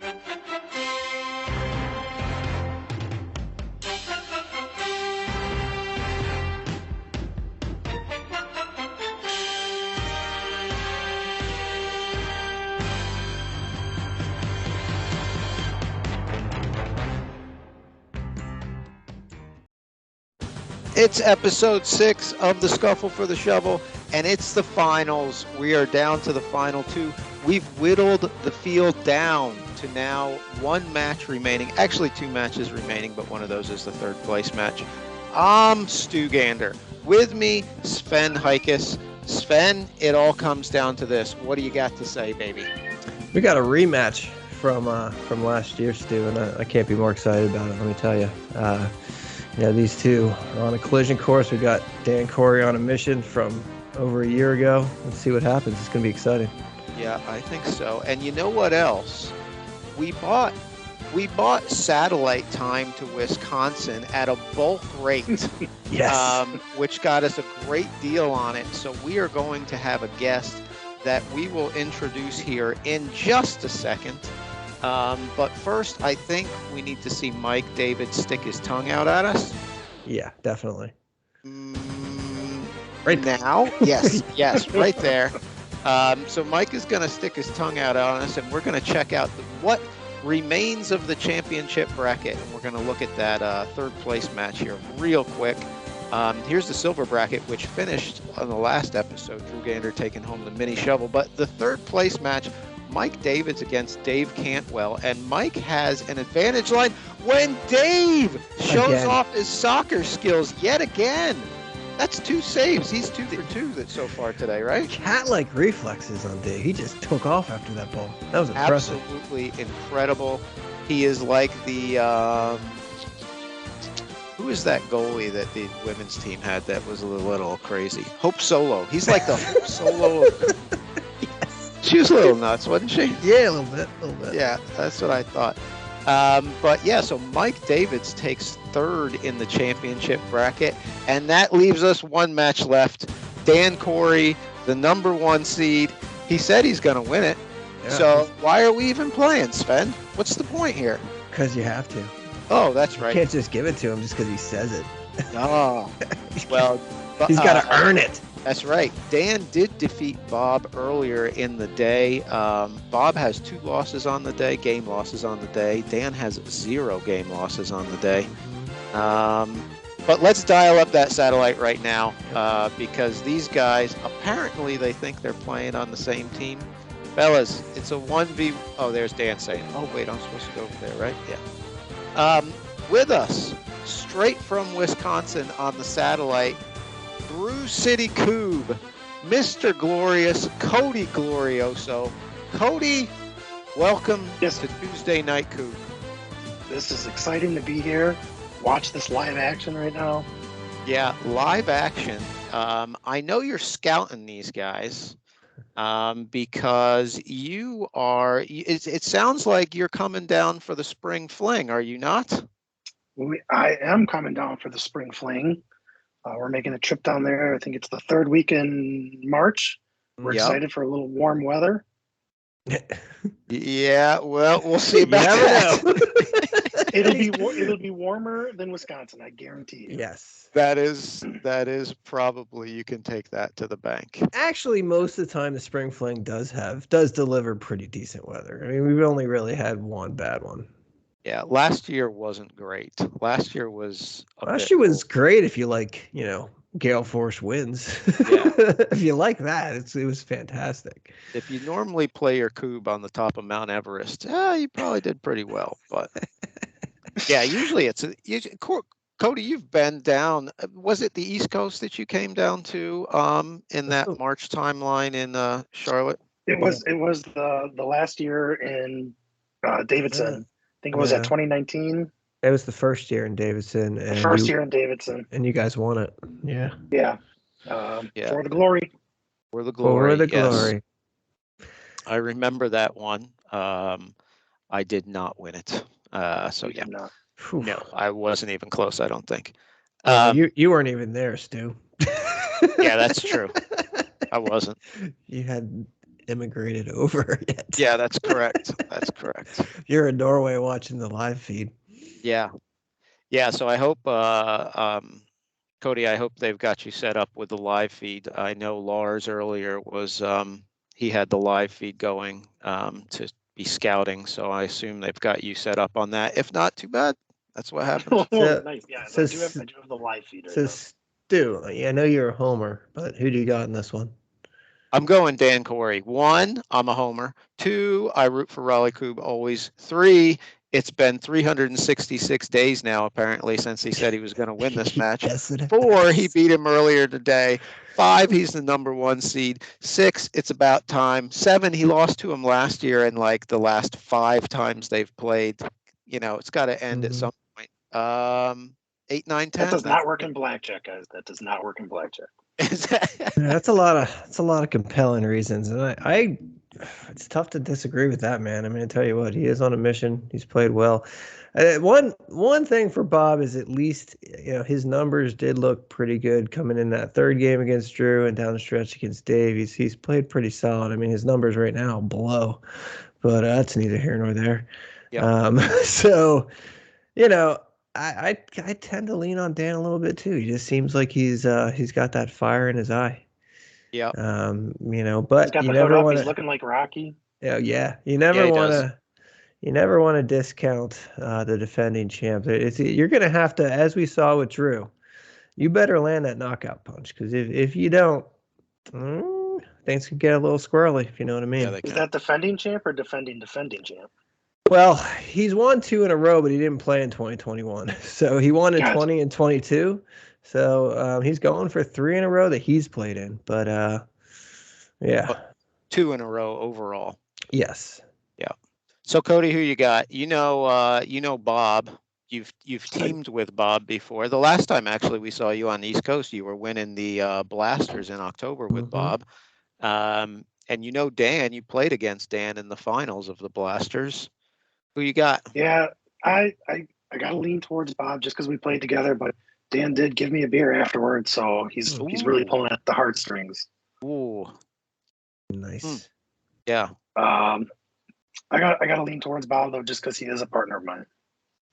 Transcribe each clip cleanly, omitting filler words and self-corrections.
It's episode 6 of the Skuffle for the Shovel, and it's the finals. We are down to the final 2. We've whittled the field down to now 1 match remaining. Actually, 2 matches remaining, but one of those is the 3rd place match. I'm Stu Gander. With me, Sven Heikes. Sven, it all comes down to this. What do you got to say, baby? We got a rematch from last year, Stu, and I can't be more excited about it, let me tell you. These two are on a collision course. We got Dan Corey on a mission from over a year ago. Let's see what happens. It's going to be exciting. Yeah, I think so. And you know what else? We bought satellite time to Wisconsin at a bulk rate. Yes. Which got us a great deal on it. So we are going to have a guest that we will introduce here in just a second. But first, I think we need to see Mike David stick his tongue out at us. Yeah, definitely. Right now? Yes, right there. So Mike is going to stick his tongue out on us, and we're going to check out what remains of the championship bracket. And we're going to look at that 3rd place match here real quick. Here's the silver bracket, which finished on the last episode. Drew Gander taking home the mini shovel. But the 3rd place match, Mike David's against Dave Cantwell, and Mike has an advantage line when Dave shows off his soccer skills yet again. That's 2 saves. He's 2 for 2 so far today, right? Cat-like reflexes on Dave. He just took off after that ball. That was impressive. Absolutely incredible. He is like the who is that goalie that the women's team had that was a little crazy? Hope Solo. He's like the Hope Solo. She was a little nuts, wasn't she? Yeah, a little bit. Yeah, that's what I thought. But yeah, so Mike Davids takes 3rd in the championship bracket, and that leaves us 1 match left. Dan Corey, the number 1 seed. He said he's going to win it. Yeah. So why are we even playing, Sven? What's the point here? Because you have to. Oh, that's right. You can't just give it to him just because he says it. Oh, well. He's got to earn it. That's right. Dan did defeat Bob earlier in the day. Bob has 2 losses on the day, game losses on the day. Dan has 0 game losses on the day. But let's dial up that satellite right now because these guys, apparently they think they're playing on the same team. Fellas, it's a 1v... Oh, there's Dan saying, oh, wait, I'm supposed to go over there, right? Yeah. With us, straight from Wisconsin on the satellite, Brew City Kubb, Mr. Glorious, Cody Glorioso. Cody, welcome to Tuesday Night Kubb. This is exciting to be here. Watch this live action right now. Yeah, live action. I know you're scouting these guys because you are, it sounds like you're coming down for the spring fling, are you not? I am coming down for the spring fling. We're making a trip down there. I think it's the 3rd week in March. We're excited for a little warm weather. Yeah, well, we'll see about that. It'll be warmer than Wisconsin, I guarantee you. Yes. That is probably, you can take that to the bank. Actually, most of the time the spring fling does deliver pretty decent weather. I mean, we've only really had 1 bad one. Yeah, last year wasn't great. Last year was great if you like, gale force winds. Yeah. If you like that, it was fantastic. If you normally play your Kubb on the top of Mount Everest, you probably did pretty well. But yeah, usually Cody, you've been down. Was it the East Coast that you came down to in that March timeline in Charlotte? It was the last year in Davidson. I think it was at 2019. It was the first year in Davidson. And you guys won it. Yeah. Yeah. For the glory. For the glory. Yes. I remember that one. I did not win it. So yeah. No, I wasn't even close, I don't think. You weren't even there, Stu. Yeah, that's true. I wasn't. You had immigrated over yet. Yeah, that's correct. That's correct. You're in Norway watching the live feed. Yeah. Yeah. So I hope, Cody, I hope they've got you set up with the live feed. I know Lars earlier was, he had the live feed going to be scouting. So I assume they've got you set up on that. If not, too bad. That's what happens. Oh, nice. Yeah, I do have the live feed right now. Stu, I know you're a homer, but who do you got in this one? I'm going Dan Corey. 1, I'm a homer. 2, I root for Raleigh Kubb always. 3, it's been 366 days now, apparently, since he said he was going to win this match. 4, he beat him earlier today. 5, he's the number 1 seed. 6, it's about time. 7, he lost to him last year, and like the last 5 times they've played, it's got to end at some point. 8, 9, 10. That does not work in blackjack, guys. That does not work in blackjack. That's a lot of compelling reasons, and I it's tough to disagree with that, man. I mean, I tell you what, he is on a mission. He's played well. One thing for Bob is at least his numbers did look pretty good coming in that third game against Drew and down the stretch against Dave. He's played pretty solid. I mean, his numbers right now blow, but that's neither here nor there. Yeah. So I tend to lean on Dan a little bit too. He just seems like he's got that fire in his eye. Yeah. But he's got you the never hood up. want He's looking like Rocky. Yeah. You never want to discount the defending champ. You're gonna have to, as we saw with Drew, you better land that knockout punch, because if you don't, things can get a little squirrely, if you know what I mean. Yeah, is that defending champ or defending champ? Well, he's won 2 in a row, but he didn't play in 2021. So he won in 20 and 22. So he's going for 3 in a row that he's played in. But yeah, 2 in a row overall. Yes. Yeah. So Cody, who you got? Bob. You've teamed with Bob before. The last time actually we saw you on the East Coast, you were winning the Blasters in October with Bob. And Dan, you played against Dan in the finals of the Blasters. Who you got? Yeah, I got to lean towards Bob just because we played together, but Dan did give me a beer afterwards, so he's really pulling at the heartstrings. Ooh, nice. Yeah. I got to lean towards Bob though, just because he is a partner of mine.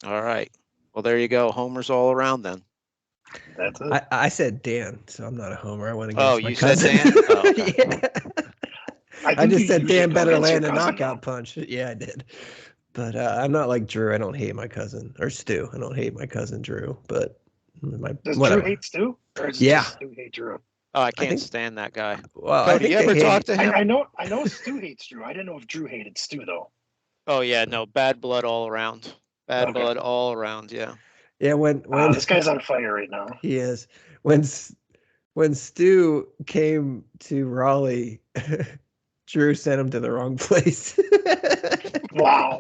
All right. Well, there you go. Homers all around then. That's it. I said Dan, so I'm not a homer. I went Oh, against you cousin. said Dan? Oh, okay. Yeah. I just said Dan better land a knockout punch. Yeah, I did. But I'm not like Drew. I don't hate my cousin, or Stu. I don't hate my cousin Drew. But does whatever. Drew hate Stu? Or does Stu hate Drew? Oh, I can't stand that guy. Well, Cody, you ever talk to him? I know Stu hates Drew. I didn't know if Drew hated Stu though. Oh yeah, no, bad blood all around. Bad blood all around. Yeah. Yeah, when this guy's on fire right now. He is. When Stu came to Raleigh, Drew sent him to the wrong place. Wow.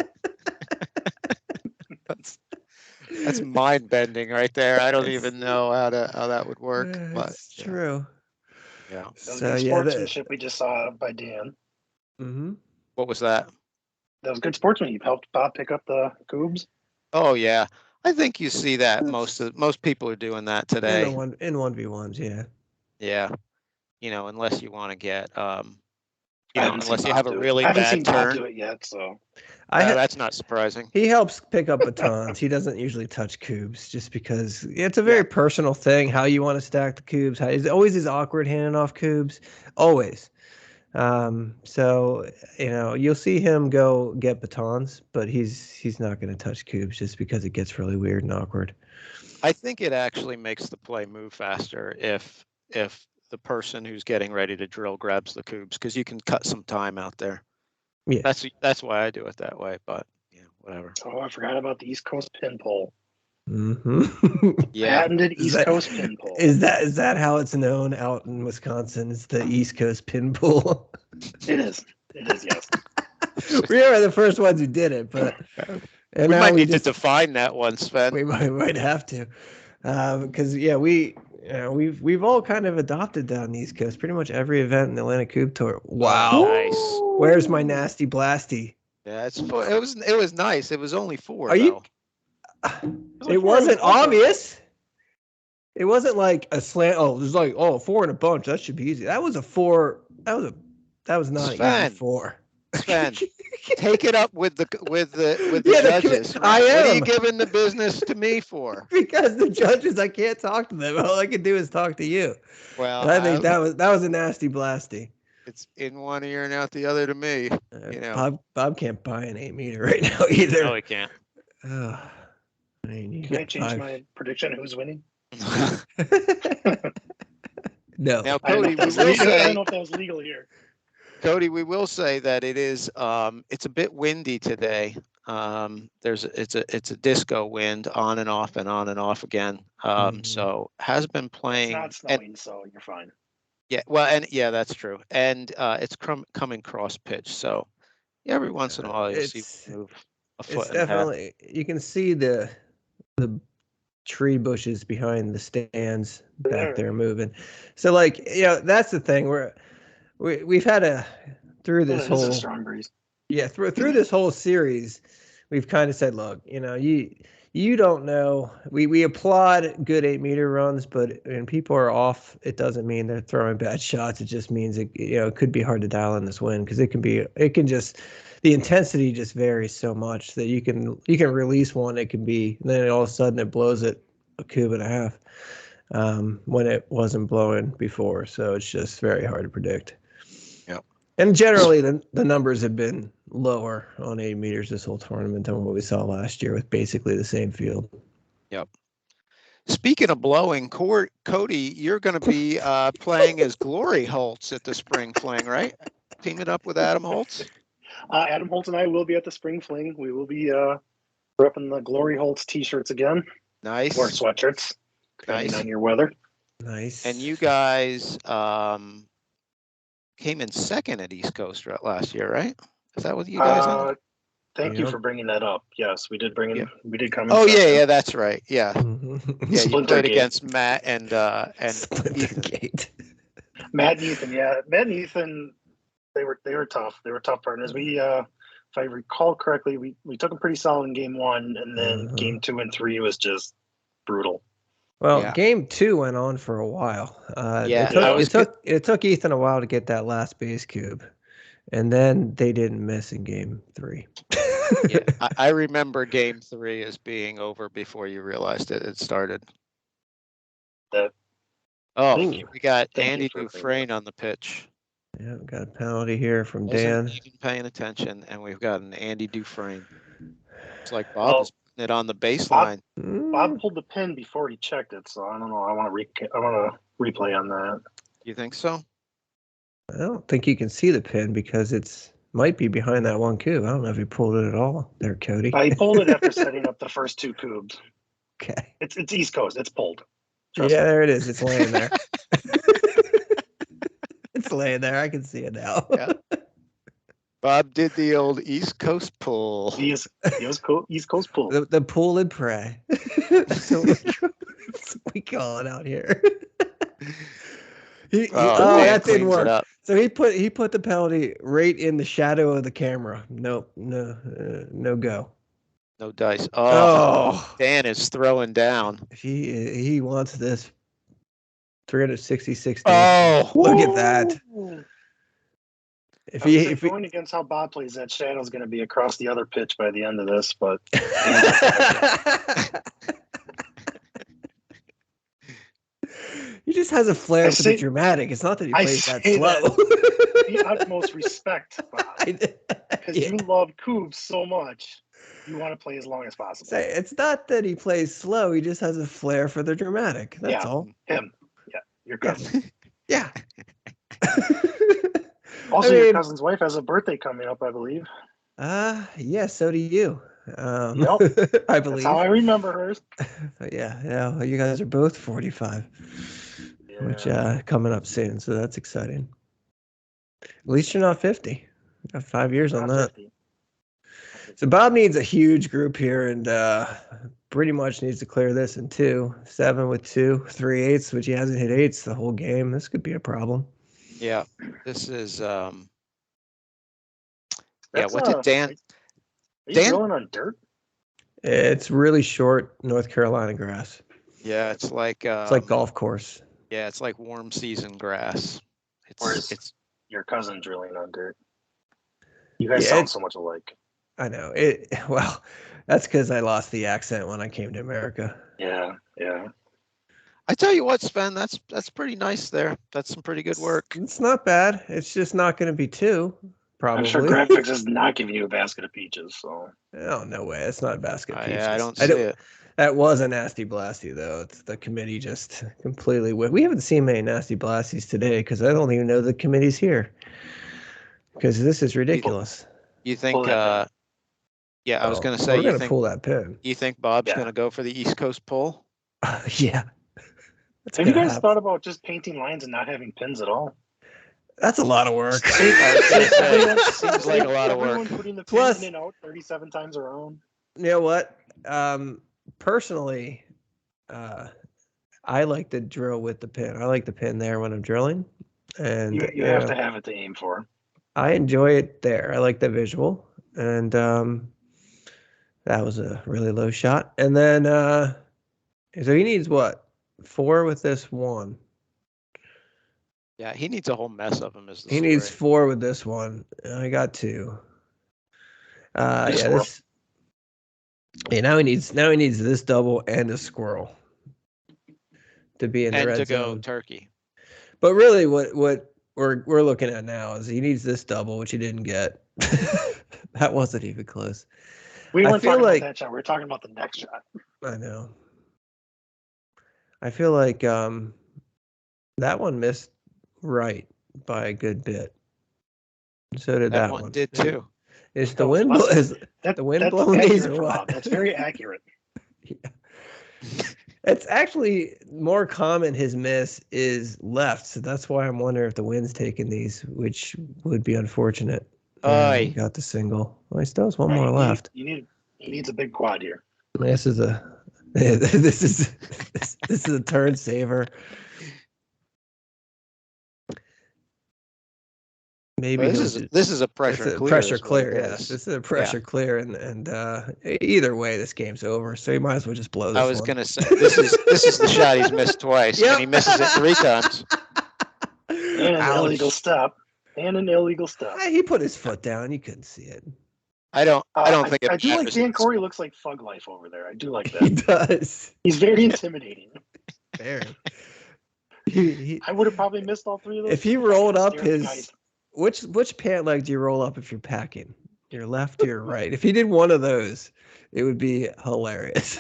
That's mind bending right there. I don't even know how that would work. It's true. Yeah. That was good sportsmanship we just saw by Dan. Mm-hmm. What was that? That was good sportsmanship. You helped Bob pick up the Kubbs. Oh yeah, I think you see that most people are doing that today. In 1v1s, yeah. Yeah, unless you want to get unless you have a really bad turn. I haven't seen turn. Bob do it yet, so. That's not surprising. He helps pick up batons. He doesn't usually touch Kubbs just because it's a very personal thing, how you want to stack the Kubbs. It always is awkward handing off Kubbs. Always. So, you'll see him go get batons, but he's not going to touch Kubbs just because it gets really weird and awkward. I think it actually makes the play move faster if the person who's getting ready to drill grabs the Kubbs, because you can cut some time out there. Yeah, that's why I do it that way. But whatever. Oh, I forgot about the East Coast pin pull. Mm-hmm. Yeah, patented East Coast pin pull. Is that how it's known out in Wisconsin? It's the East Coast pin pull. It is. Yes. We were the first ones who did it, but we might need to define that one, Sven. We might have to, because we've all kind of adopted down the East Coast. Pretty much every event in the Atlantic Kubb Tour. Wow, nice. Where's my nasty blasty? Yeah, it was nice. It was only 4. You? It wasn't obvious. It wasn't like a slant. Oh, there's 4 in a bunch. That should be easy. That was a 4. That was a That was not an easy 4. Sven, take it up with the Yeah, judges. I What are you am. giving the business to me for? Because the judges, I can't talk to them. All I can do is talk to you. Well, And I think that was a nasty blasty. it's in one ear and out the other to me. Bob can't buy an 8-meter right now either. No, he can't. I mean, Can I change my prediction? Who's winning? No. Now, I Cody, don't know if that was legal here. Cody, we will say that it is. It's a bit windy today. It's a disco wind on and off and on and off again. So has been playing. It's not snowing, so you're fine. Yeah, well, and yeah, that's true. And it's coming cross pitch. So every once in a while you'll see it move a foot. It's definitely you can see the tree bushes behind the stands back there moving. So that's the thing we've had through this whole a strong breeze. Yeah, through this whole series, we've kind of said, look, you don't know. We applaud good 8-meter runs, but when people are off, it doesn't mean they're throwing bad shots. It just means it could be hard to dial in this wind because the intensity just varies so much that you can release one. It can be, and then all of a sudden it blows it a cube and a half when it wasn't blowing before. So it's just very hard to predict. Yep. And generally, the numbers have been lower on 8 meters this whole tournament than what we saw last year with basically the same field. Yep. Speaking of blowing, Cody, you're going to be playing as Glory Holtz at the Spring Fling, right? Teaming up with Adam Holtz. Adam Holtz and I will be at the Spring Fling. We will be repping the Glory Holtz T-shirts again. Nice. Or sweatshirts, depending on your weather. Nice. And you guys came in second at East Coast last year, right? Is that what you guys? Thank you for bringing that up. Yes, we did bring in. Yeah. We did come in. Oh yeah, that's right. Yeah, yeah. You played against Matt and Ethan. Matt and Ethan. Yeah, Matt and Ethan. They were tough. They were tough partners. We, if I recall correctly, we took them pretty solid in game 1, and then game 2 and 3 was just brutal. Well, game 2 went on for a while. It took Ethan a while to get that last base cube, and then they didn't miss in game 3. Yeah, I remember game 3 as being over before you realized it started. We got Andy Dufresne on the pitch. Yeah, we got a penalty here from Dan. Wasn't even paying attention, and we've got an Andy Dufresne. It's like Bob is putting it on the baseline. Bob pulled the pin before he checked it, so I don't know. I want to replay on that. You think so? I don't think you can see the pin because it's might be behind that one cube. I don't know if he pulled it at all there, Cody. He pulled it after setting up the first 2 cubes. Okay. It's East Coast. It's pulled. Trust me. There it is. It's laying there. It's laying there. I can see it now. Yeah. Bob did the old East Coast pull. East Coast pull. The pull and pray. So we call it out here. That didn't work. So he put the penalty right in the shadow of the camera. No go. No dice. Oh, Dan is throwing down. He wants this 366. Oh, look at that. If going against how Bob plays, that shadow's going to be across the other pitch by the end of this, but he just has a flair for the dramatic. It's not that he plays that slow. The utmost respect, Bob, because you love Kubb so much. You want to play as long as possible. It's not that he plays slow. He just has a flair for the dramatic. That's all. Him. Yeah, your cousin. Yeah. Also, your cousin's wife has a birthday coming up, I believe. Yeah, so do you. Yep. I believe. That's how I remember hers. Yeah. You guys are both 45, which coming up soon, so that's exciting. At least you're not 50. You got 5 years on that. 50. So Bob needs a huge group here, and pretty much needs to clear this in 2. 7 with 2, 3 eighths, which he hasn't hit eighths the whole game. This could be a problem. Yeah, this is what's it, Dan? Are you going on dirt? It's really short North Carolina grass. Yeah, it's like golf course. Yeah, it's like warm season grass. your cousin drilling on dirt. You guys sound so much alike. I know it. Well, that's because I lost the accent when I came to America. Yeah. I tell you what, Sven, that's pretty nice there. That's some pretty good work. It's not bad. It's just not going to be 2, probably. I'm sure graphics is not giving you a basket of peaches, so. Oh, no way. It's not a basket of peaches. Yeah, I don't see it. That was a nasty blasty, though. It's the committee just completely. We haven't seen many nasty blasties today because I don't even know the committee's here. Because this is ridiculous. You think? I was going to say. We're going to pull that pin. You think Bob's going to go for the East Coast pull? Yeah. Have you guys thought about just painting lines and not having pins at all? That's a lot of work. Seems like a lot of work. Putting the pin in and out 37 times around. You know what? Personally, I like to drill with the pin. I like the pin there when I'm drilling, and you have to have it to aim for. I enjoy it there. I like the visual, and that was a really low shot. And then, so he needs what? 4 with this 1. Yeah, he needs a whole mess of them. He needs 4 with this one. I got 2. Now he needs this double and a squirrel to be in the red zone. And to go turkey. But really, what we're looking at now is he needs this double, which he didn't get. That wasn't even close. We weren't talking about that shot. We were talking about the next shot. I know. I feel like that one missed right by a good bit. So did that one. Did too. Is the wind blowing these or what? That's very accurate. Yeah. It's actually more common his miss is left, so that's why I'm wondering if the wind's taking these, which would be unfortunate. He got the single. Well, he still has one more left. He needs a big quad here. This is a turn saver. Maybe this is a pressure clear. Pressure clear, yes. This is a pressure clear, and either way, this game's over. So you might as well just blow this. I was gonna say this is the shot he's missed twice, and he misses it 3 times. And an illegal stop. He put his foot down. You couldn't see it. I don't think it I do like Dan Corey looks like Fug Life over there. I do like that. He does. He's very intimidating. Very. I would have probably missed all 3 of those. If he rolled up his which pant leg do you roll up if you're packing? Your left or your right? If he did one of those, it would be hilarious.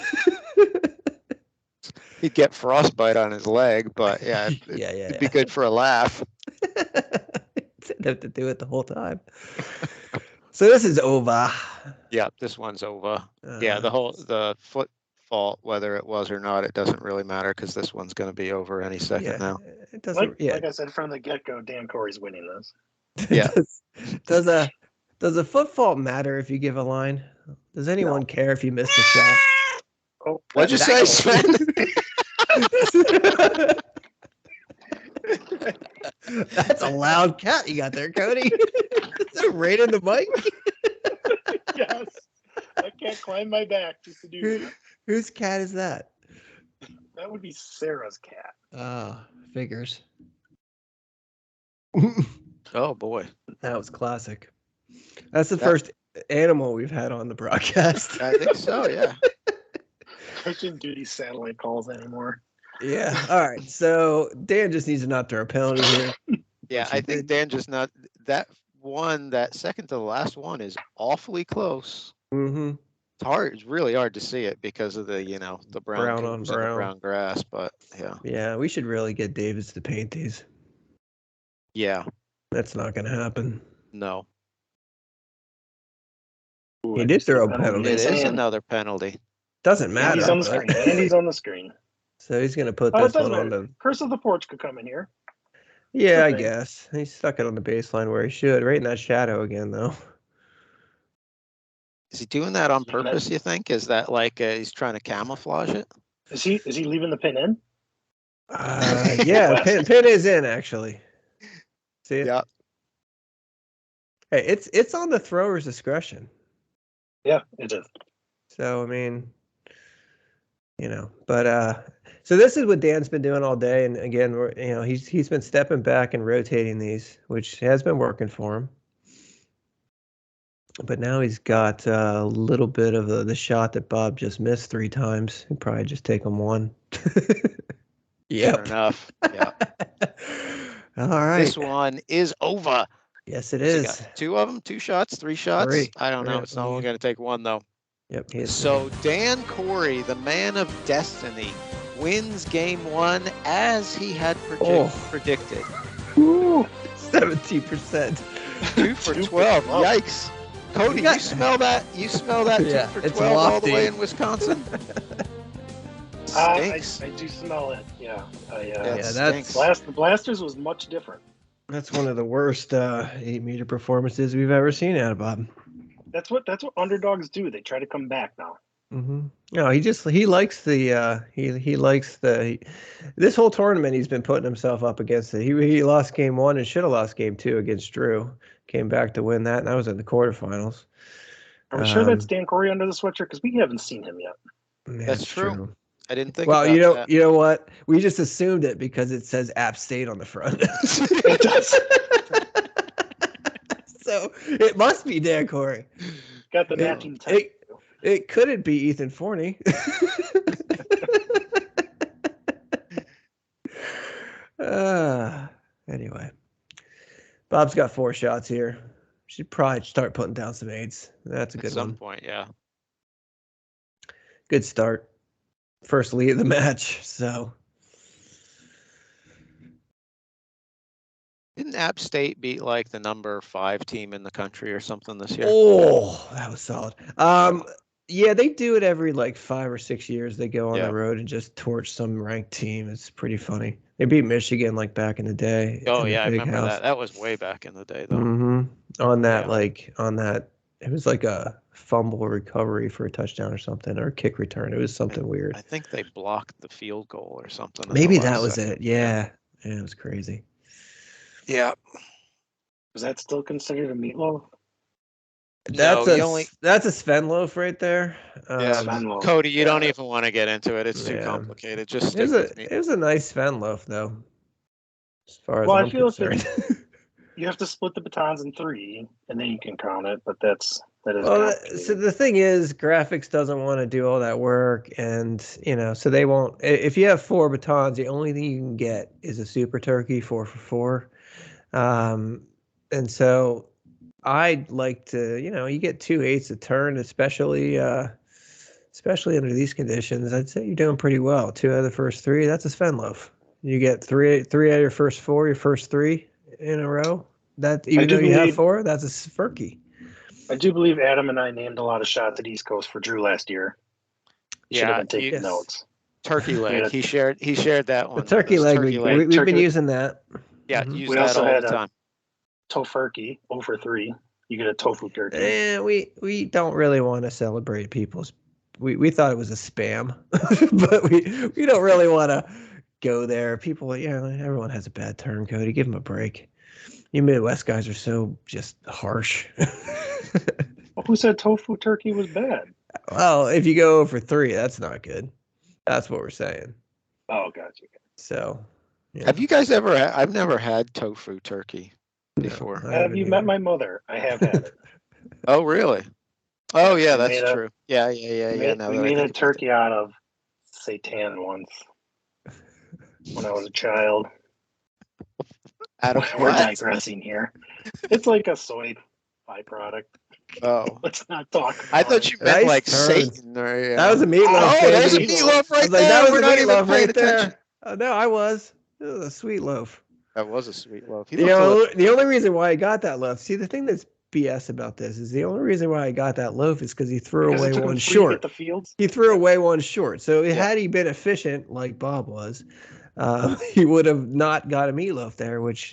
He'd get frostbite on his leg, but it'd be good for a laugh. He'd have to do it the whole time. So this is over. Yeah, this one's over. The foot fault, whether it was or not, it doesn't really matter because this one's going to be over any second now. It doesn't. Like I said from the get-go, Dan Corey's winning this. Yeah. Does a foot fault matter if you give a line? Does anyone care if you miss the shot? Oh, what'd you say, Sven? That's a loud cat you got there, Cody. Is that right in the mic? Yes. I can't climb my back just to do that. Whose cat is that? That would be Sarah's cat. Oh, figures. Oh boy, that was classic. That's the first animal we've had on the broadcast. I think so. Yeah. I shouldn't do these satellite calls anymore. Yeah. All right. So Dan just needs to not throw a penalty here. Yeah, I think Dan just not that second to the last one is awfully close. Mm-hmm. It's hard. It's really hard to see it because of the the brown on brown grass. But yeah. Yeah, we should really get Davids to paint these. Yeah. That's not going to happen. No. Ooh, he did throw a penalty. It is another penalty. Doesn't matter. Andy's on the screen. Andy's on the screen. So he's going to put this one on the... Curse of the Porch could come in here. Yeah, I guess. He stuck it on the baseline where he should. Right in that shadow again, though. Is he doing that on purpose, you think? Is that like he's trying to camouflage it? Is he leaving the pin in? Yeah, pin is in, actually. See it? Yeah. Hey, it's on the thrower's discretion. Yeah, it is. So, I mean, But so this is what Dan's been doing all day, and again, he's been stepping back and rotating these, which has been working for him. But now he's got a little bit of the shot that Bob just missed 3 times. He'll probably just take him one. Yep. Sure enough. Yeah. All right. This one is over. Yes, it What's he is. got? 2 of them, 2 shots, 3 shots. 3. I don't know. Yeah, It's only going to take 1 though. Yep. He is So Dan Corey, the man of destiny, wins game 1 as he had predicted. 70%. 2 for 12. Yikes. Cody, you smell that? You smell that 2 for 12 all the way in Wisconsin? Stinks. I do smell it. Yeah. That's the Blasters was much different. That's one of the worst 8-meter performances we've ever seen out of Bob. That's what underdogs do. They try to come back now. Mm-hmm. No, he likes the he likes the this whole tournament he's been putting himself up against it. He lost game 1 and should have lost game 2 against Drew. Came back to win that, and that was in the quarterfinals. Are we sure that's Dan Corey under the sweatshirt? Because we haven't seen him yet. Yeah, that's true. I didn't think. Well, about that. You know what? We just assumed it because it says App State on the front. It does. So it must be Dan Corey. Got the matching tag. It couldn't be Ethan Forney. Anyway, Bob's got 4 shots here. Should probably start putting down some 8s. That's a good one. At some point, yeah. Good start. First lead of the match. So didn't App State beat like the number 5 team in the country or something this year? Oh, that was solid. Yeah, they do it every like 5 or 6 years. They go on the road and just torch some ranked team. It's pretty funny. They beat Michigan like back in the day. Oh yeah, I remember that. That was way back in the day though. Mm-hmm. On that, it was like a fumble recovery for a touchdown or something, or a kick return. It was something weird. I think they blocked the field goal or something. Maybe that was it. Yeah, it was crazy. Yeah. Was that still considered a meatloaf? That's a Sven loaf right there. Cody, you don't even want to get into it. It's too complicated. Just stick with me. It was a nice Sven loaf, though. As far as I feel concerned. You have to split the batons in 3, and then you can count it. But that is. So the thing is, graphics doesn't want to do all that work, and so they won't. If you have 4 batons, the only thing you can get is a super turkey 4 for 4, and so. I'd like to, you get 2 8s a turn, especially under these conditions. I'd say you're doing pretty well. 2 out of the first 3, that's a Sven loaf. You get 3 out of your first 4, your first 3 in a row. That even though you have 4, that's a Sfurky. I do believe Adam and I named a lot of shots at East Coast for Drew last year. Should have been taking notes. Turkey leg. He shared that one. The turkey leg. We've been using that. Yeah, use that all the time. Tofurkey 0 for 3. You get a tofu turkey. We don't really want to celebrate people's. We thought it was a spam, but we don't really want to go there. People, everyone has a bad turn, Cody. Give them a break. You Midwest guys are so just harsh. Well, who said tofu turkey was bad? Well, if you go 0 for 3, that's not good. That's what we're saying. Oh, gotcha. So, have you guys ever? I've never had tofu turkey before. Have you met my mother? I have had it. Oh, really? Oh, yeah, that's true. Yeah. We made a turkey out of seitan once when I was a child. We're digressing here. It's like a soy byproduct. Oh, let's not talk. I thought you meant like Satan. Or, That was a meatloaf. Oh, there's a meatloaf right there. That was We're a not even meatloaf paying right attention. there. Oh, no, I was. It was a sweet loaf. That was a sweet loaf. The only reason why I got that loaf. See, the thing that's BS about this is the only reason why I got that loaf is because he threw away one short. He threw away one short. So had he been efficient like Bob was, he would have not got a meatloaf there, which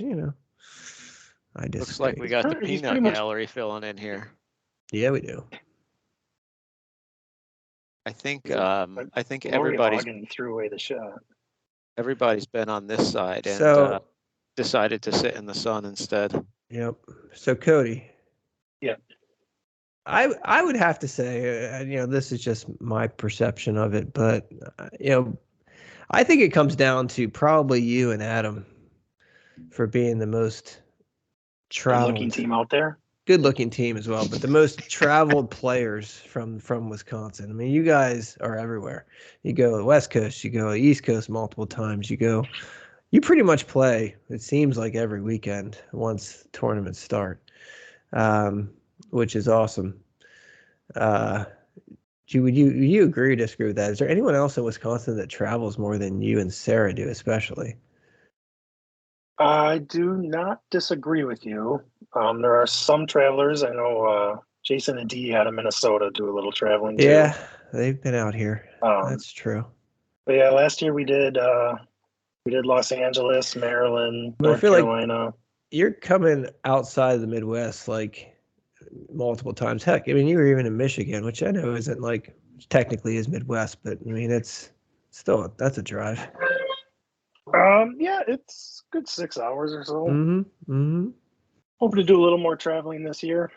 I just looks like we got the peanut gallery filling in here. Yeah, we do. I think everybody's threw away the shot. Everybody's been on this side and decided to sit in the sun instead. Yep. So Cody. Yeah. I would have to say, this is just my perception of it, but I think it comes down to probably you and Adam for being the most Good-looking traveled, team out there. good-looking team as well, but the most traveled players from Wisconsin. I mean, you guys are everywhere. You go to the West Coast, you go to the East Coast multiple times. You pretty much play. It seems like every weekend once tournaments start, which is awesome. Would you agree or disagree with that? Is there anyone else in Wisconsin that travels more than you and Sarah do, especially? I do not disagree with you. There are some travelers. I know Jason and Dee out of Minnesota do a little traveling too. Yeah, they've been out here. That's true. But yeah, last year we did Los Angeles, Maryland, But North I feel Carolina. like you're coming outside of the Midwest like multiple times. Heck, I mean, you were even in Michigan, which I know isn't like technically is Midwest, but I mean, it's still that's a drive. Yeah, it's good 6 hours or so. Mm-hmm. Mm-hmm. Hoping to do a little more traveling this year.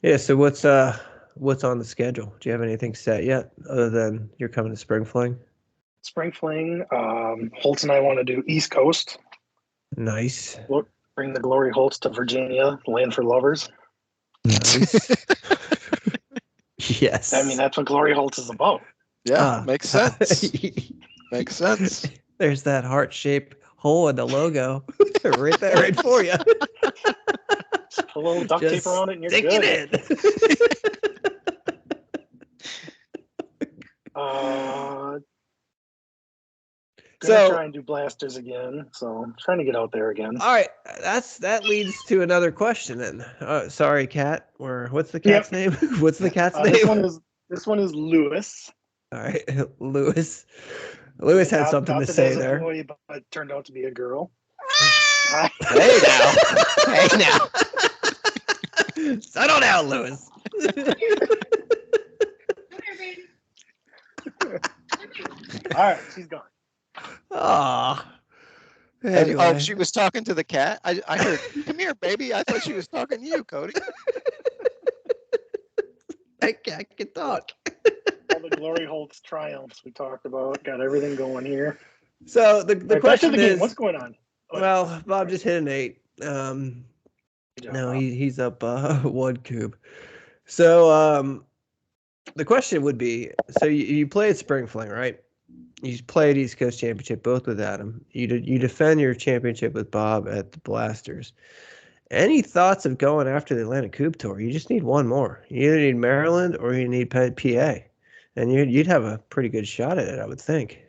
Yeah. So what's on the schedule? Do you have anything set yet, other than you're coming to Spring Fling? Spring Fling. Holtz and I want to do East Coast. Nice. Bring the Glory Holtz to Virginia, land for lovers. Nice. Yes. I mean, that's what Glory Holtz is about. Yeah, makes sense. Makes sense. There's that heart-shaped hole in the logo right there, right for you. Just put a little duct tape around it and you're stick good. It Gonna try and do blasters again, so I'm trying to get out there again. All right, that leads to another question then. Sorry, cat. Or what's the cat's name? What's the cat's name? This one is Lewis. All right, Lewis. Lewis had something to say there. Boy, but it turned out to be a girl. Hey now. Hey now. Settle down, Lewis. All right, she's gone. Aw. Anyway. Oh, she was talking to the cat? I heard, come here, baby. I thought she was talking to you, Cody. That cat can talk. All the Glory Holtz triumphs we talked about. Got everything going here. So the question is, what's going on? Well, Bob just hit an 8. No, he's up 1 cube. So the question would be, so you played Spring Fling, right? You played East Coast Championship both with Adam. You defend your championship with Bob at the Blasters. Any thoughts of going after the Atlantic Coupe Tour? You just need one more. You either need Maryland or you need PA, and you'd have a pretty good shot at it, I would think.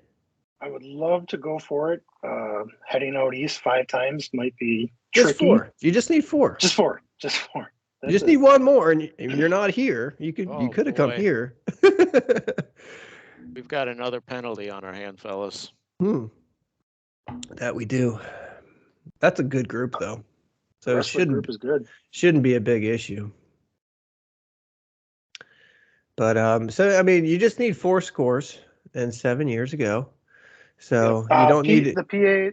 I would love to go for it. Heading out east 5 times might be tricky. Just 4. You just need 4. Just 4. You just need one more, and you're not here. You could have come here. We've got another penalty on our hand, fellas. That we do. That's a good group, though. So the group is good. Shouldn't be a big issue. But so I mean, you just need 4 scores and 7 years ago. So you don't need it. The PA.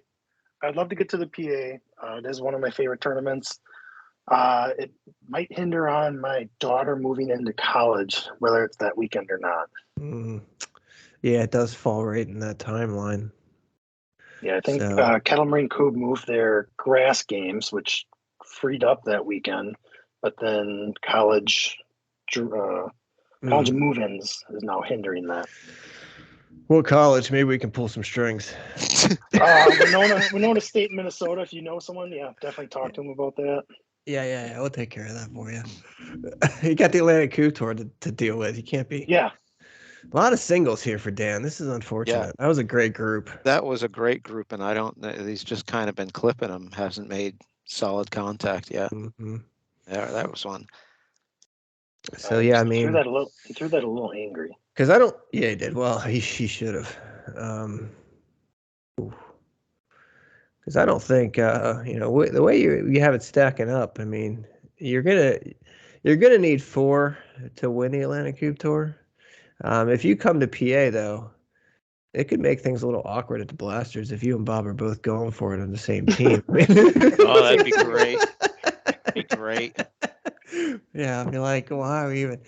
I'd love to get to the PA. It is one of my favorite tournaments. It might hinder on my daughter moving into college, whether it's that weekend or not. Yeah, it does fall right in that timeline. Yeah, I think Kettle Moraine Kubb moved their grass games, which freed up that weekend. But then college move-ins is now hindering that. What college? Maybe we can pull some strings. Winona State, Minnesota. If you know someone, yeah, definitely talk to them about that. Yeah. We'll take care of that for you. You got the Atlantic Coupe Tour to deal with. You can't be. Yeah. A lot of singles here for Dan. This is unfortunate. Yeah. That was a great group. That was a great group, and I don't. He's just kind of been clipping them. Hasn't made solid contact yet. Mm-hmm. Yeah, that was one. So yeah, I mean, he threw that a little angry. Because I don't. Yeah, he did. Well, he should have. Because I don't think the way you have it stacking up. I mean, you're gonna need 4 to win the Atlantic Coupe Tour. If you come to PA though, it could make things a little awkward at the Blasters if you and Bob are both going for it on the same team. Oh, that'd be great. That'd be great. Yeah, I'll be like, why are we even?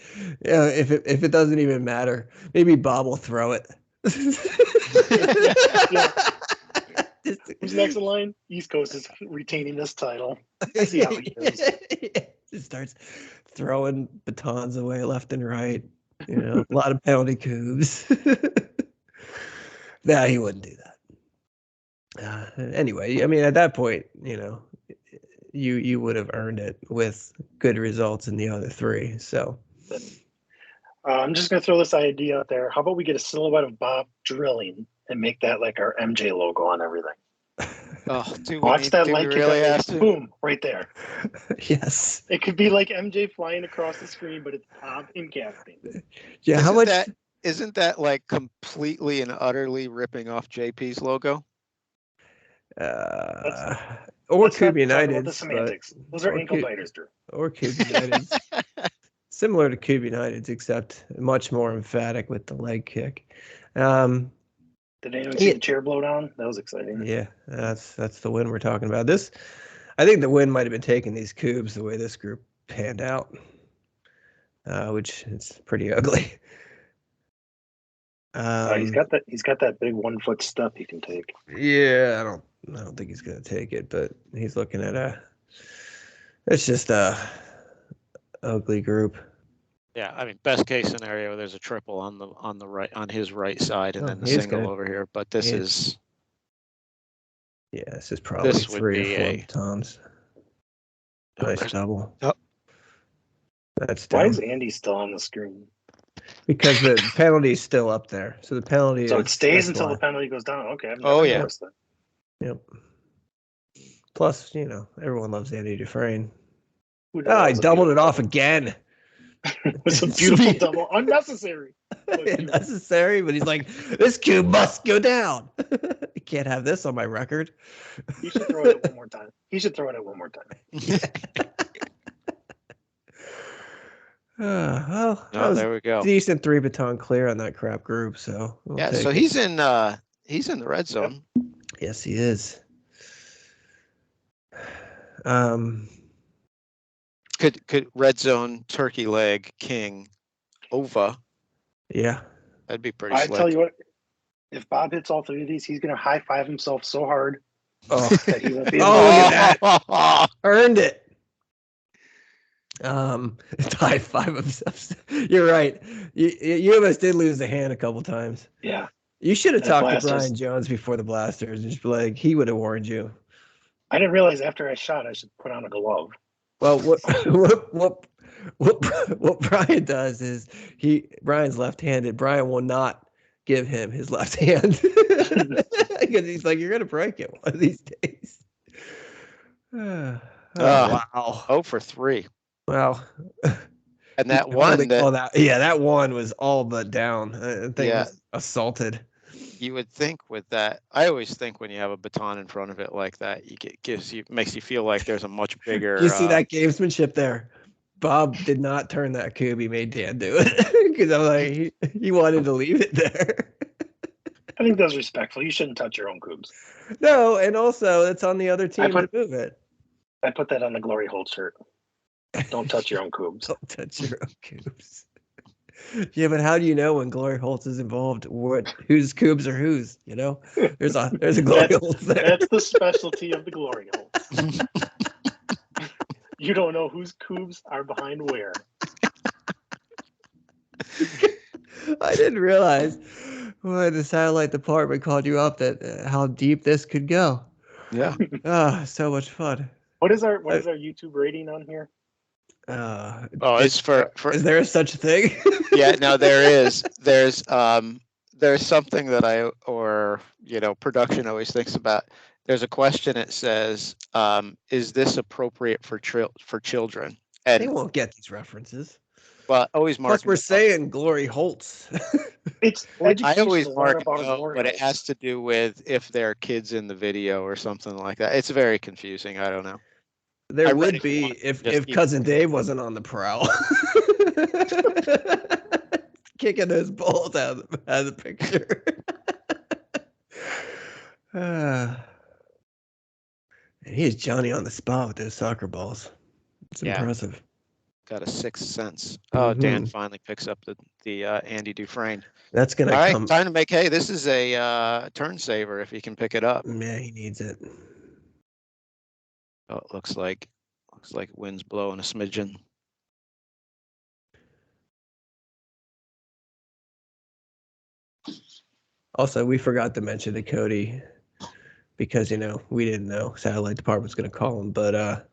Yeah, if it doesn't even matter, maybe Bob will throw it. Yeah. Just, Who's next in line? East Coast is retaining this title. See how he is. Just starts throwing batons away left and right. A lot of penalty coups. Nah, he wouldn't do that. Anyway, I mean, at that point, you would have earned it with good results in the other three. So I'm just going to throw this idea out there. How about we get a silhouette of Bob drilling and make that like our MJ logo on everything? Oh, Watch that do we leg kick really up, have to? boom, right there. yes. It could be like MJ flying across the screen, but it's Bob encapsulating. Yeah. How Isn't much? isn't that like completely and utterly ripping off JP's logo? Or Let's not Kubb talk about the United's, semantics. Those are or ankle Kubb- biters, Drew. or Kubb United's. Similar to Kubb United's, except much more emphatic with the leg kick. Did anyone see the chair blow down? That was exciting. Yeah, that's the win we're talking about. This, I think the win might have been taking these Kubbs the way this group panned out, which is pretty ugly. He's got that big 1 foot step he can take. Yeah, I don't think he's gonna take it, but he's looking at it's just a ugly group. Yeah, I mean, best case scenario, there's a triple on the right, on his right side, and then the he's single good. over here. But this is this is probably this would 3 or be 4 a batons. Nice double. Oh. That's Why dumb. is Andy still on the screen? Because the penalty is still up there. So the penalty So is, it stays that's until why. the penalty goes down. Okay, I've Oh, never yeah. noticed that. Yep. Plus, everyone loves Andy Dufresne. Ooh, Oh, I doubled it off again. It was a beautiful double. Unnecessary. Unnecessary, but he's like, this cube must go down. You can't have this on my record. He should throw it at one more time. Well, that Oh, was there we go. decent 3 baton clear on that crap group. So Yeah, so he's in the red zone. Yep. Yes, he is. Could red zone turkey leg king over? Yeah, that'd be pretty. I slick. tell you what, if Bob hits all 3 of these, he's gonna high five himself so hard that he won't be able to look at that. Earned it. High five himself. You're right. You almost did lose the hand a couple times. Yeah. You should have talked to Brian Jones before the blasters and just be like, he would have warned you. I didn't realize after I shot I should put on a glove. Well, what Brian does is Brian's left-handed. Brian will not give him his left hand because he's like, you're gonna break it one of these days. Wow. 0 for 3. Wow. And that one that one was all but down. I think was assaulted. You would think with that, I always think when you have a baton in front of it like that, makes you feel like there's a much bigger. You see that gamesmanship there? Bob did not turn that cube. He made Dan do it because I'm like, he wanted to leave it there. I think that's respectful. You shouldn't touch your own cubes. No, and also it's on the other team to move it. I put that on the Glory Holt shirt. Don't touch your own cubes. Don't touch your own cubes. Yeah, but how do you know when Glory Holtz is involved? Whose cubes are whose? There's a Glory Holtz there. That's the specialty of the Glory Holtz. You don't know whose cubes are behind where. I didn't realize when the satellite department called you up that how deep this could go. Yeah. So much fun. What is our YouTube rating on here? It's for is there such a thing? Yeah, no, there is. There's something that production always thinks about. There's a question. It says, is this appropriate for children? And they won't get these references. Well, always mark. Plus, we're saying Glory Holtz. I always mark no, but it has to do with if there are kids in the video or something like that. It's very confusing. I don't know. There would be if Cousin Dave wasn't on the prowl. Kicking those balls out of the picture. And he is Johnny on the spot with those soccer balls. It's impressive. got a sixth sense. Oh, Dan Mhm. finally picks up the Andy Dufresne. That's gonna All right, come. time to make hay. This is a turn saver if he can pick it up. Yeah, he needs it. Oh, it looks like wind's blowing a smidgen. Also, we forgot to mention to Cody because we didn't know satellite department's gonna call him, but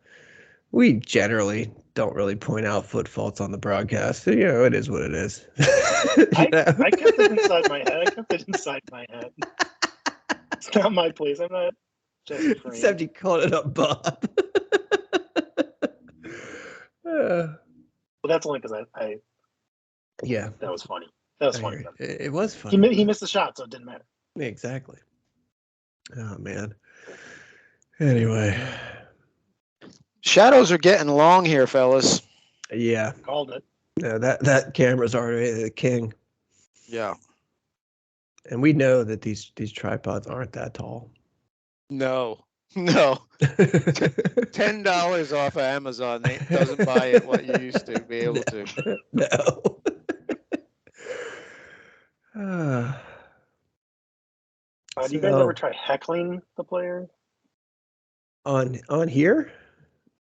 we generally don't really point out foot faults on the broadcast. So, it is what it is. I kept it inside my head. It's not my place. I'm not Jesse Frame. Except you called it up, Bob. Well, that's only because I Yeah, that was funny. That was funny. it was funny. He missed the shot, so it didn't matter. Exactly. Oh man. Anyway, Shadows are getting long here, fellas. yeah. Called it. No, that camera's already the king, Yeah. and we know that these tripods aren't that tall. No. $10 off of Amazon. It doesn't buy it what you used to be able to. No. Do you guys ever try heckling the player? On here?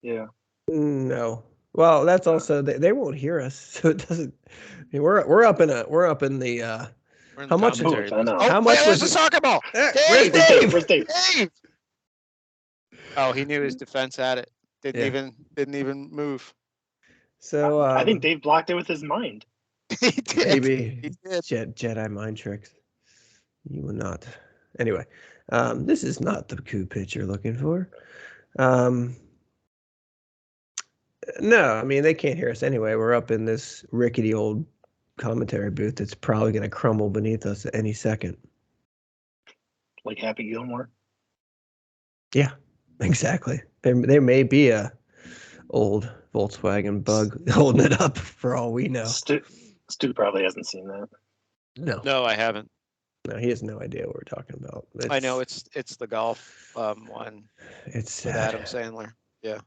Yeah. No. Well, that's also they won't hear us, so it doesn't. I mean, we're up in the We're in how the much? commentary. I know. How much was the soccer ball? Where's Dave? Where's Dave? Dave! Oh, he knew his defense had it. Didn't even move. So I think Dave blocked it with his mind. He did. Maybe He did. Jedi mind tricks. You will not. Anyway, this is not the coup pitch you're looking for. No, I mean they can't hear us anyway. We're up in this rickety old commentary booth that's probably going to crumble beneath us at any second. Like Happy Gilmore. Yeah, exactly. There may be a old Volkswagen Bug holding it up for all we know. Stu probably hasn't seen that. No, I haven't. No, he has no idea what we're talking about. I know it's the golf one. It's with sad. Adam Sandler. Yeah.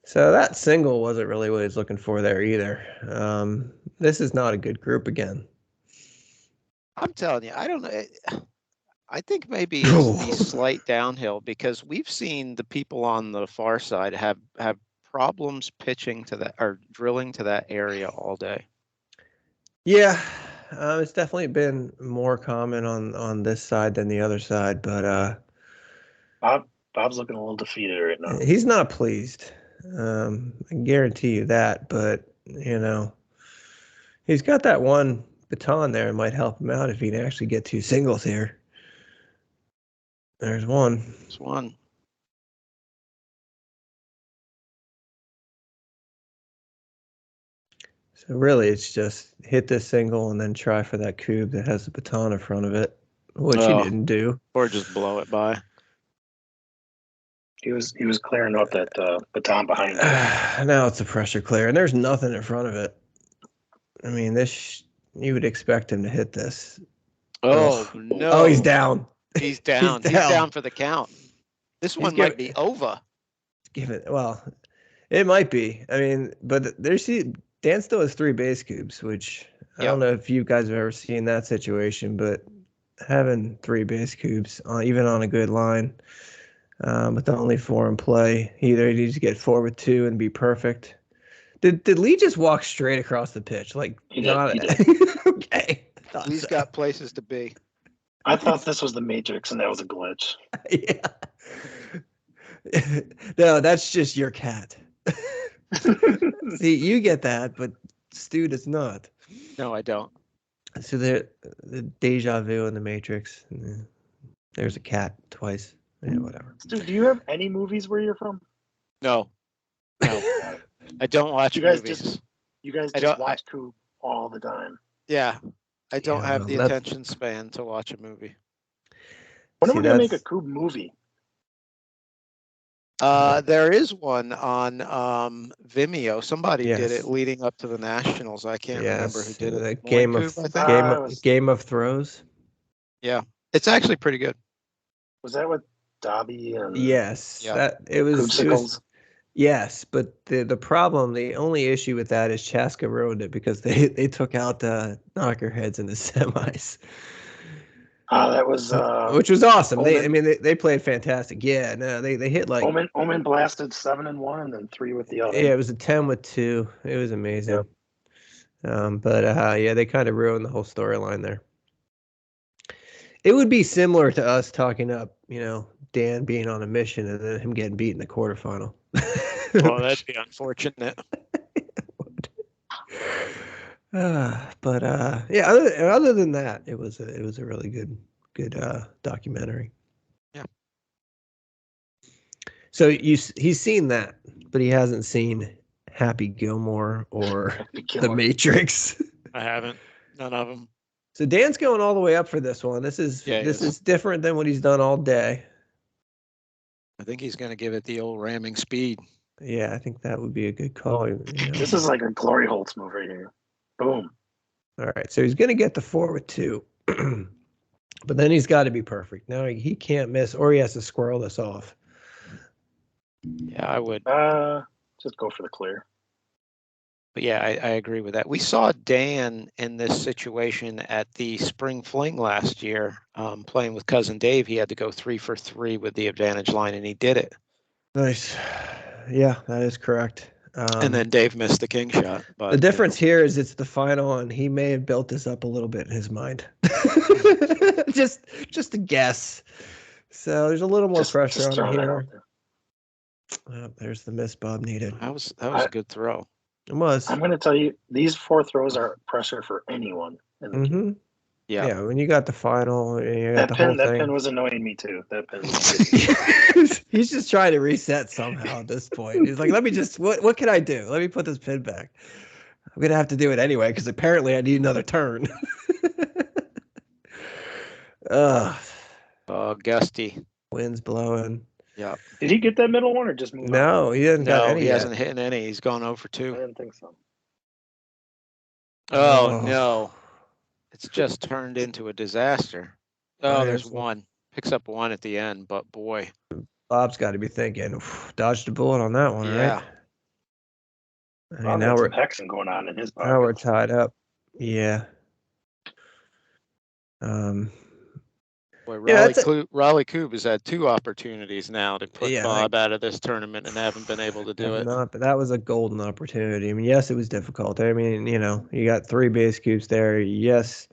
So that single wasn't really what he's looking for there either. This is not a good group again. I'm telling you, I don't know. I think maybe it's the slight downhill because we've seen the people on the far side have problems pitching to that or drilling to that area all day. Yeah, it's definitely been more common on this side than the other side, but Bob's looking a little defeated right now. he's not pleased. I can guarantee you that, but he's got that one baton there. It might help him out if he can actually get 2 singles here. There's one. There's one. So really, it's just hit this single and then try for that cube that has the baton in front of it, which he didn't do. Or just blow it by. He was clearing up that baton behind him. Now it's a pressure clear, and there's nothing in front of it. I mean, you would expect him to hit this. Oh, no. Oh, he's down. He's down. He's down for the count. This one might be over. Well, it might be. I mean, but Dan still has 3 base cubes, which I don't know if you guys have ever seen that situation, but having 3 base cubes, even on a good line, with only 4 in play, either he needs to get 4 with 2 and be perfect. Did Lee just walk straight across the pitch? Like, he did. Okay. Lee's got places to be. I thought this was the Matrix, and that was a glitch. Yeah. No, that's just your cat. See, you get that, but Stu does not. No, I don't. So the deja vu in the Matrix. There's a cat twice. Yeah, whatever. Stu, do you have any movies where you're from? No. I don't watch movies. You guys just watch Kubb all the time. Yeah. I don't have the attention span to watch a movie. When are we going to make a Kubb movie? There is one on Vimeo. Somebody did it leading up to the Nationals. I can't remember who did it. Game of Throws. Yeah, it's actually pretty good. Was that with Dobby and? Yes, it was Yes, but the problem, the only issue with that is Chaska ruined it because they took out Knockerheads in the semis, That was which was awesome. Omen. They played fantastic. Yeah, no, they hit like Omen blasted 7 and 1 and then 3 with the other. yeah, it was a 10 with 2. It was amazing. Yep. But yeah, they kind of ruined the whole storyline there. It would be similar to us talking up, Dan being on a mission and then him getting beat in the quarterfinal. Oh, that'd be unfortunate. But yeah, other than that, it was a really good documentary. Yeah. So he's seen that, but he hasn't seen Happy Gilmore or The Matrix. I haven't. None of them. So Dan's going all the way up for this one. This is different than what he's done all day. I think he's going to give it the old ramming speed. Yeah, I think that would be a good call. This is like a Glory Holtz move right here. Boom. All right, so he's going to get the 4 with 2. But then he's got to be perfect. Now he can't miss, or he has to squirrel this off. Yeah, I would. Just go for the clear. But yeah, I agree with that. We saw Dan in this situation at the Spring Fling last year, playing with Cousin Dave. He had to go 3 for 3 with the advantage line, and he did it. Nice. Yeah, that is correct. And then Dave missed the king shot. But the difference here is it's the final, and he may have built this up a little bit in his mind. just a guess. So there's a little more pressure on him here. There's the miss Bob needed. That was a good throw. It was. I'm going to tell you, these 4 throws are pressure for anyone. Yeah, when you got the final, you got the whole thing. That pin was annoying me too. That pin. He's just trying to reset somehow at this point. He's like, let me just, what can I do? Let me put this pin back. I'm going to have to do it anyway because apparently I need another turn. Gusty. Wind's blowing. Yeah. Did he get that middle one or just move No, he didn't got any. He hasn't hit any. He's gone 0 for 2. I didn't think so. Oh, no. It's just turned into a disaster. Oh, there's 1. Picks up 1 at the end, but boy. Bob's got to be thinking, dodged a bullet on that one, right? Yeah. Now we're hexing going on in his pocket. Now we're tied up. Yeah. Boy, Raleigh Kubb has had 2 opportunities now to put Bob out of this tournament and haven't been able to do it. But that was a golden opportunity. I mean, yes, it was difficult. I mean, you got 3 base cubes there. Yes,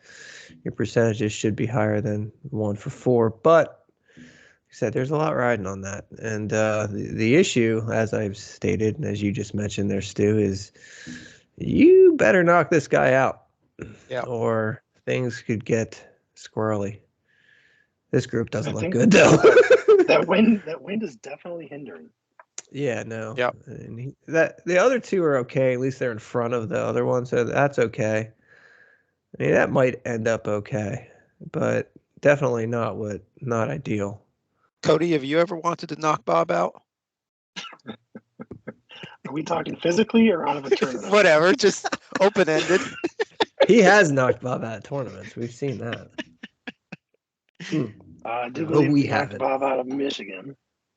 your percentages should be higher than 1 for 4. But like I said, there's a lot riding on that. And the issue, as I've stated, and as you just mentioned there, Stu, is you better knock this guy out. Yeah. Or things could get squirrely. This group doesn't look good though. that wind is definitely hindering. Yeah, no. Yep. And the other 2 are okay. At least they're in front of the other one, so that's okay. I mean, that might end up okay, but definitely not ideal. Cody, have you ever wanted to knock Bob out? Are we talking physically or out of a tournament? Whatever, just open-ended. He has knocked Bob out of tournaments. We've seen that. I do believe we knocked Bob out of Michigan.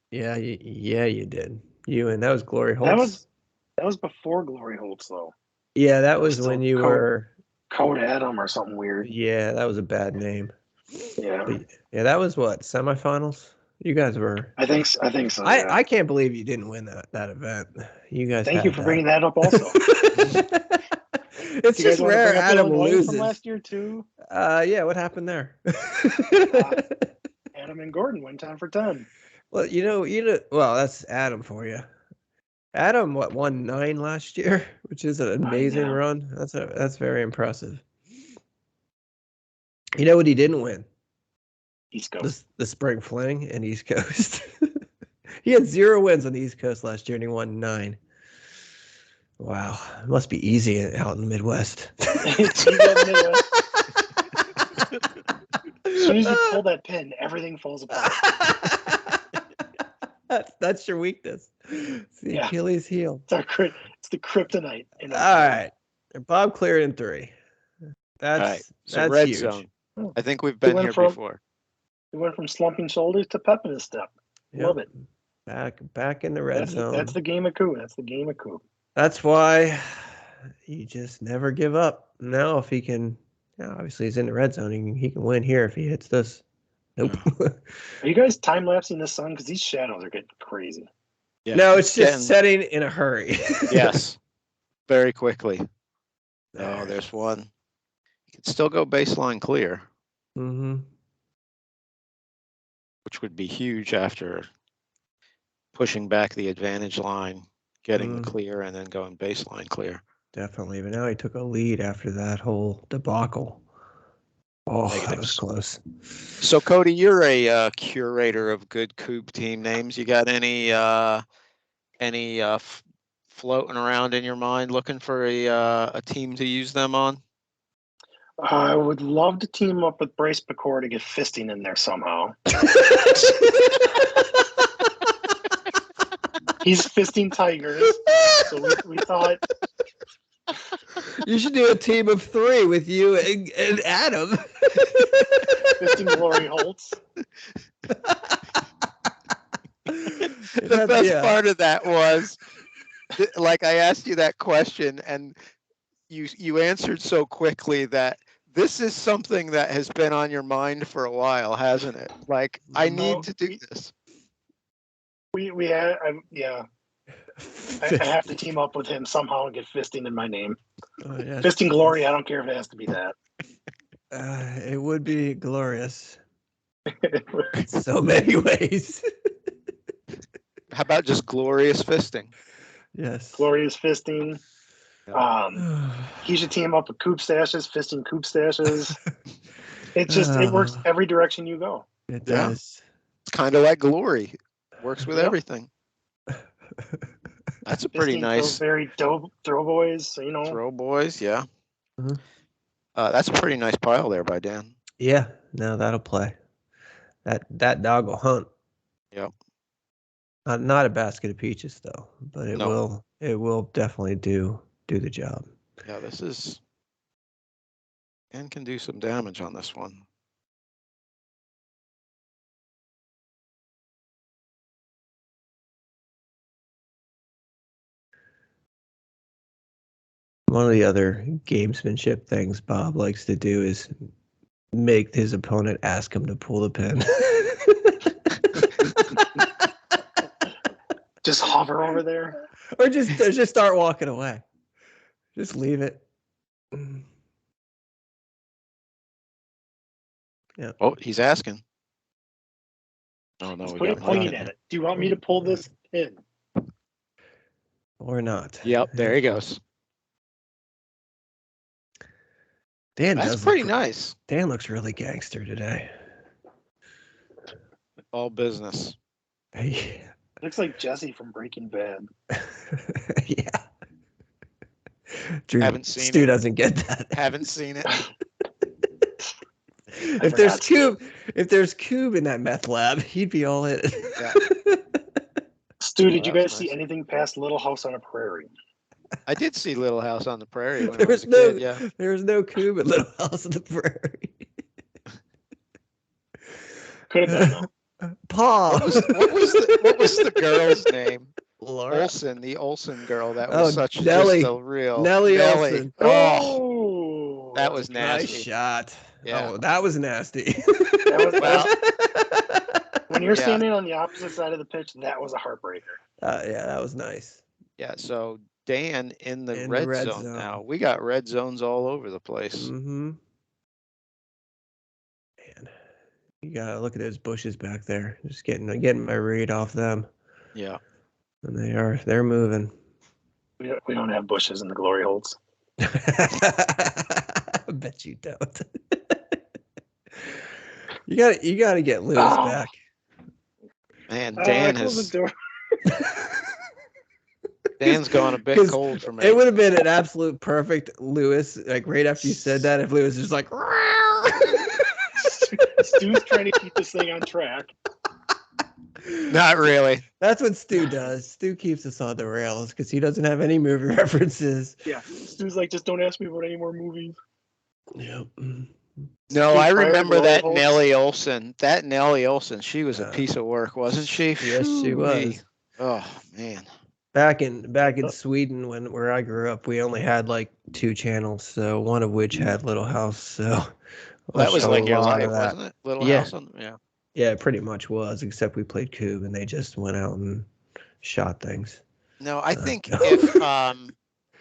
Yeah, you did. And that was Glory Holtz. That was before Glory Holtz, though. Yeah, that was when you were Code Adam or something weird. Yeah, that was a bad name. Yeah. But, yeah, that was what, semifinals? You guys were. I think so. Yeah. I can't believe you didn't win that event. You guys. Thank you for bringing that up, also. It's just rare Adam loses. From last year too. Yeah. What happened there? Adam and Gordon went 10 for 10. Well, well, that's Adam for you. Adam, won 9 last year, which is an amazing run. That's very impressive. You know what he didn't win? East Coast. The Spring Fling and East Coast. He had 0 wins on the East Coast last year, and he won 9. Wow, it must be easy out in the Midwest. As soon as you pull that pin, everything falls apart. That's your weakness. It's the Achilles heel. It's the kryptonite. All right, Bob cleared in 3. That's red huge. zone. I think we've been here before. We went from slumping shoulders to pep in his step. Love it. Back in the red zone. That's the game of Kubb. That's the game of Kubb. That's why you just never give up. Now, if he can, obviously he's in the red zone. He can win here if he hits this. Nope. Are you guys time lapsing this sun? Because these shadows are getting crazy. Yeah, no, it's just setting in a hurry. Yes, very quickly. Oh, there's one. You can still go baseline clear, Mm-hmm. which would be huge after pushing back the advantage line, getting the clear, and then going baseline clear. Definitely, but now he took a lead after that whole debacle. Oh, that was close. So, Cody, you're a curator of good Kubb team names. You got any floating around in your mind, looking for a team to use them on? I would love to team up with Bryce Pecor to get fisting in there somehow. He's fisting tigers, so we thought you should do a team of 3 with you and Adam. fisting Glory Holtz. The best part of that was, like, I asked you that question, and you answered so quickly that this is something that has been on your mind for a while, hasn't it? Like, I need to do this. We had, I have to team up with him somehow and get fisting in my name. Oh, yes. Fisting Glory, I don't care if it has to be that. It would be glorious. So many ways. How about just glorious fisting? Yes. Glorious fisting. He should team up with Kubb stashes, fisting Kubb stashes. It works every direction you go. It does. It's kind of like Glory. Works with everything. That's a pretty nice. Very dope throw boys, Throw boys, yeah. Mm-hmm. That's a pretty nice pile there by Dan. Yeah, no, that'll play. That dog will hunt. Yep. Not a basket of peaches though, but it will definitely do the job. Yeah, this is, and can do some damage on this one. One of the other gamesmanship things Bob likes to do is make his opponent ask him to pull the pin. Just hover over there. Or just start walking away. Just leave it. Yeah. Oh, he's asking. Oh no, we got pointing at it. Do you want me to pull this pin? Or not? Yep, there he goes. That's pretty nice. Dan looks really gangster today. All business. Yeah. Looks like Jesse from Breaking Bad. Yeah. Drew, haven't seen Stu it. Doesn't get that. Haven't seen it. If there's Kubb in that meth lab, he'd be all in. Yeah. Stu, did you guys see anything past Little House on a Prairie? I did see Little House on the Prairie when I was a kid, yeah. There was no Kubb at Little House on the Prairie. Could have been, though. Paul. What was the girl's name? Laura? Olsen, the Olsen girl. That was Nellie. just a real Nellie Olsen. Oh, that was nasty. Nice shot. Yeah. Oh, that was nasty. When you're standing on the opposite side of the pitch, that was a heartbreaker. Yeah, that was nice. Yeah, so Dan in the red zone now. We got red zones all over the place. Mm-hmm. Man, you gotta look at those bushes back there. Just getting my read off them. Yeah. And they're moving. We don't have bushes in the Glory Holds. I bet you don't. You gotta get Lewis back. Man, Dan has. Dan's gone a bit cold for me. It would have been an absolute perfect Lewis, like right after you said that, if Lewis was like, Stu's trying to keep this thing on track. Not really. That's what Stu does. Stu keeps us on the rails because he doesn't have any movie references. Yeah. Stu's like, just don't ask me about any more movies. Yep. No, Steve I Clare, remember Glory that Holt. Nellie Olson. That Nellie Olson, she was a Uh, piece of work, wasn't she? Yes, she Phooey. was. Oh man. Back in Sweden, where I grew up, we only had like 2 channels, so one of which had Little House. So Well, that watched was a like your lot life, of that. wasn't it? Little Yeah, House on. Yeah. yeah, it pretty much was, except we played Kubb and they just went out and shot things. No, I think No. if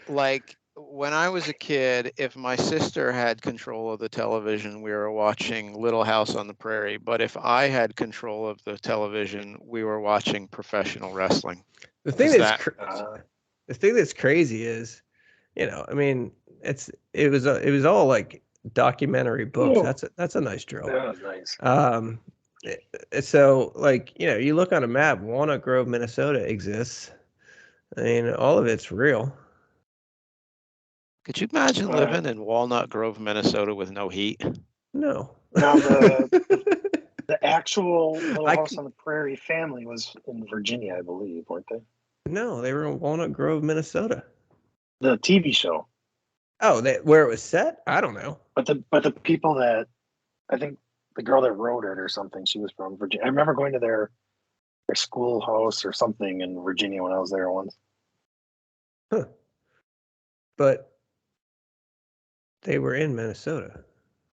like when I was a kid, if my sister had control of the television, we were watching Little House on the Prairie. But if I had control of the television, we were watching professional wrestling. The thing Is that's that the thing that's crazy is, I mean, it was all like documentary books. Oh, That's a nice drill. that was nice. So like, you look on a map, Walnut Grove, Minnesota exists. I mean, all of it's real. could you imagine Uh, living in Walnut Grove, Minnesota with no heat? No. Now the actual Little I House c- on the Prairie family was in Virginia, I believe, weren't they? no, they were in Walnut Grove, Minnesota. The TV show, Oh, where it was set? I don't know. but the people that I think the girl that wrote it or something, she was from Virginia. I remember going to their schoolhouse or something in Virginia when I was there once. Huh. But they were in Minnesota.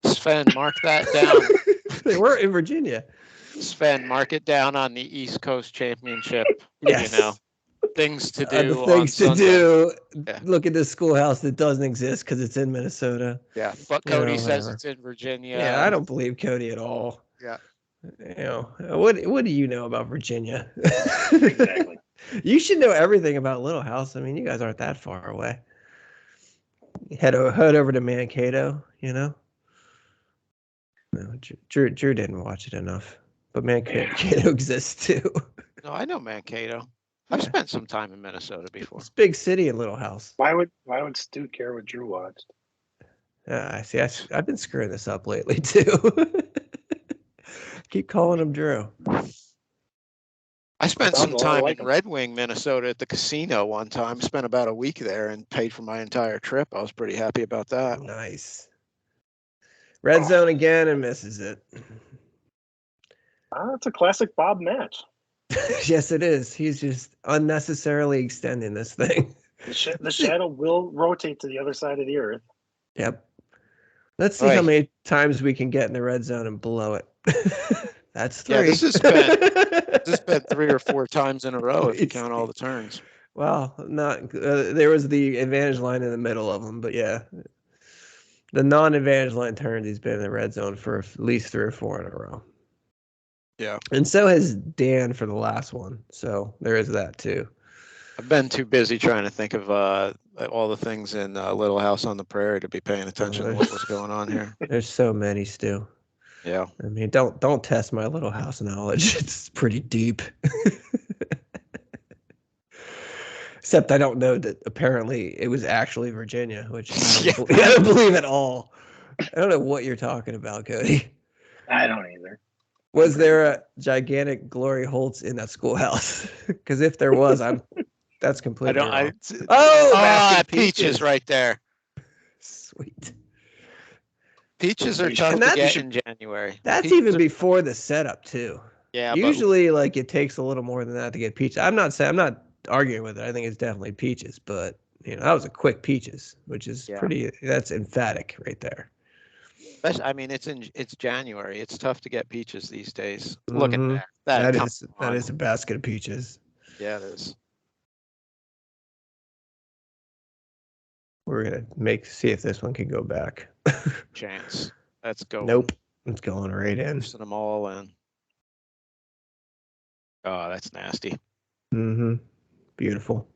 Sven, mark that down. They were in Virginia. Sven, mark it down on the East Coast Championship. Yes. You know, things to The do on things to Sunday. do. Yeah. Look at this schoolhouse that doesn't exist because it's in Minnesota. Yeah, but Cody says Whatever. it's in Virginia. Yeah, I don't believe Cody at all. Yeah. What do you know about Virginia? Exactly. You should know everything about Little House. I mean, you guys aren't that far away. Head over to Mankato, No, Drew didn't watch it enough, but Mankato exists too. No, I know Mankato. I've spent some time in Minnesota before. It's big city in Little House. Why would Stu care what Drew watched? I see. I've been screwing this up lately too. Keep calling him Drew. I spent Sounds some a lot time like in him. Red Wing, Minnesota at the casino one time. Spent about a week there and paid for my entire trip. I was pretty happy about that. Nice. Red zone again and misses it. It's a classic Bob match. Yes, it is. He's just unnecessarily extending this thing. The shadow will rotate to the other side of the earth. Yep. Let's see how many times we can get in the red zone and blow it. That's 3. Yeah, this has been 3 or 4 times in a row if you count all the turns. Well, not there was the advantage line in the middle of them, but yeah, the non-advantage line turns, he's been in the red zone for at least 3 or 4 in a row. Yeah, and so has Dan for the last one. So there is that too. I've been too busy trying to think of all the things in Little House on the Prairie to be paying attention to what was going on here. There's so many, Stu. Yeah. I mean, don't test my Little House knowledge. It's pretty deep. Except I don't know that apparently it was actually Virginia, which I don't believe at all. I don't know what you're talking about, Cody. I don't either. Was there a gigantic Glory Holtz in that schoolhouse? Because if there was, that's completely wrong. Peaches right there. Sweet. Peaches are tough to get in January. That's peaches even before the setup too. Yeah. Usually, like it takes a little more than that to get peaches. I'm not arguing with it. I think it's definitely peaches, but that was a quick peaches, which is pretty. That's emphatic right there. I mean, it's January. It's tough to get peaches these days. Mm-hmm. Look at that. That is a basket of peaches. Yeah, it is. We're gonna see if this one can go back. Chance. Let's go. Nope. It's going right in. Pushing them all in. Oh, that's nasty. Mm-hmm. Beautiful.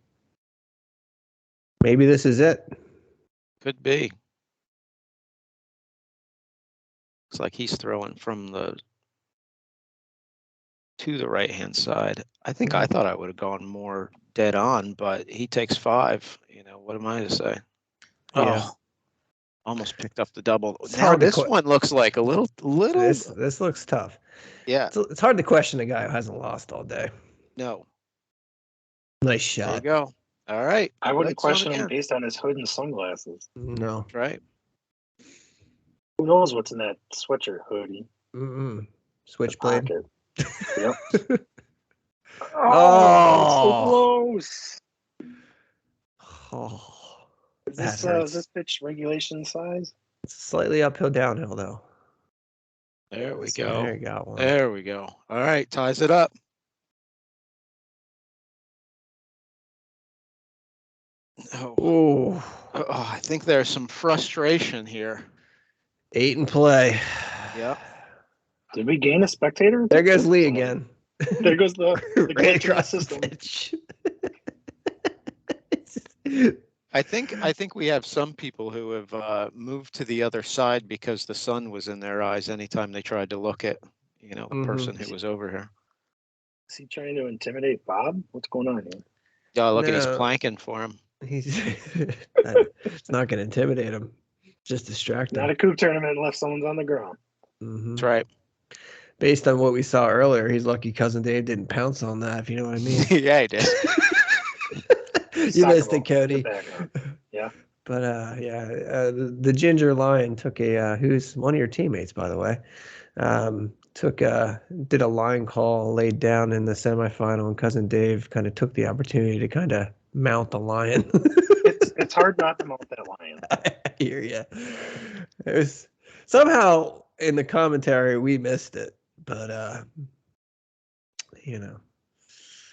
Maybe this is it. Could be. Looks like he's throwing from to the right-hand side. I think I thought I would have gone more dead on, but he takes 5. What am I to say? Yeah. Oh, almost picked up the double. It's now this one looks like a little. This looks tough. Yeah. It's hard to question a guy who hasn't lost all day. No. Nice shot. There you go. All right. I wouldn't question him based on his hood and sunglasses. No. Right. Who knows what's in that sweatshirt hoodie? Switchblade. Pocket. Yep. So Oh. close. Oh, Is that this hurts. pitch regulation size? It's slightly uphill, downhill, though. There we So go. there you got one. There we go. All right, ties it up. Oh, I think there's some frustration here. 8 in play. Yep. Did we gain a spectator? There goes Lee again. There goes the Right glitch in the across the system. pitch. I think we have some people who have moved to the other side because the sun was in their eyes anytime they tried to look at, the person who was over here. Is he trying to intimidate Bob? What's going on here? Yeah, look at he's No. planking for him. It's not going to intimidate him. Just distract him. Not a Kubb tournament unless someone's on the ground. That's right. Based on what we saw earlier, he's lucky Cousin Dave didn't pounce on that, if you know what I mean. Yeah, he did. You missed it, Cody. Yeah. But the Ginger Lion took who's one of your teammates, by the way, did a line call, laid down in the semifinal, and Cousin Dave kind of took the opportunity to kind of mount the lion. It's hard not to mount that lion. I hear you. It was somehow in the commentary we missed it, but I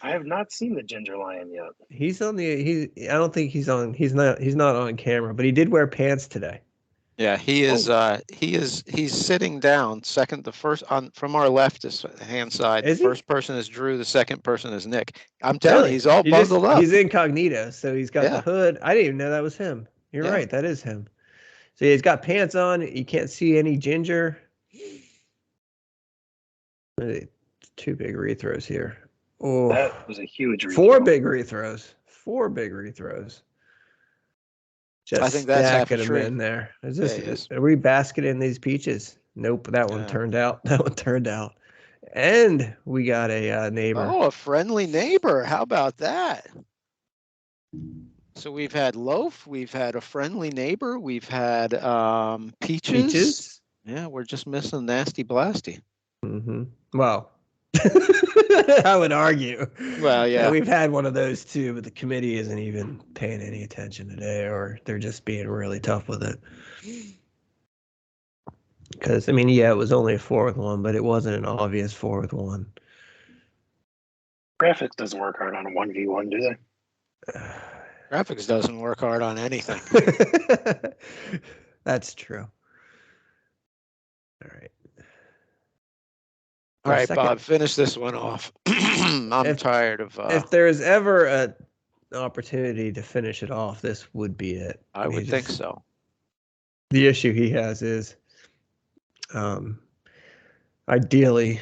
have not seen the Ginger Lion yet. he's on the. I don't think he's on. He's not on camera, but he did wear pants today. Yeah, he is. He's sitting down. From our left hand side. Is The he? first person is Drew. The second person is Nick. I'm telling you, he's all He bundled up. He's incognito, so he's got Yeah. the hood. I didn't even know that was him. You're Yeah. right, that is him. So he's got pants on. You can't see any ginger. 2 big rethrows here. Oh, that was a huge rethrow. 4 big rethrows. 4 big rethrows. Just I think that's half a stacking them tree. in there. Yeah, Are we basketing these peaches? Nope, that one turned out. That one turned out. And we got a neighbor. Oh, a friendly neighbor. How about that? So we've had loaf. We've had a friendly neighbor. We've had peaches. Yeah, we're just missing nasty blasty. Well, I would argue. Well, yeah. We've had one of those too, but the committee isn't even paying any attention today, or they're just being really tough with it. Because, it was only a 4-1, but it wasn't an obvious 4-1. Graphics doesn't work hard on a 1v1, do they? Graphics doesn't work hard on anything. That's true. All right. All right, Bob, finish this one off. I'm tired of. If there's ever an opportunity to finish it off, this would be it. I would think so. The issue he has is, ideally,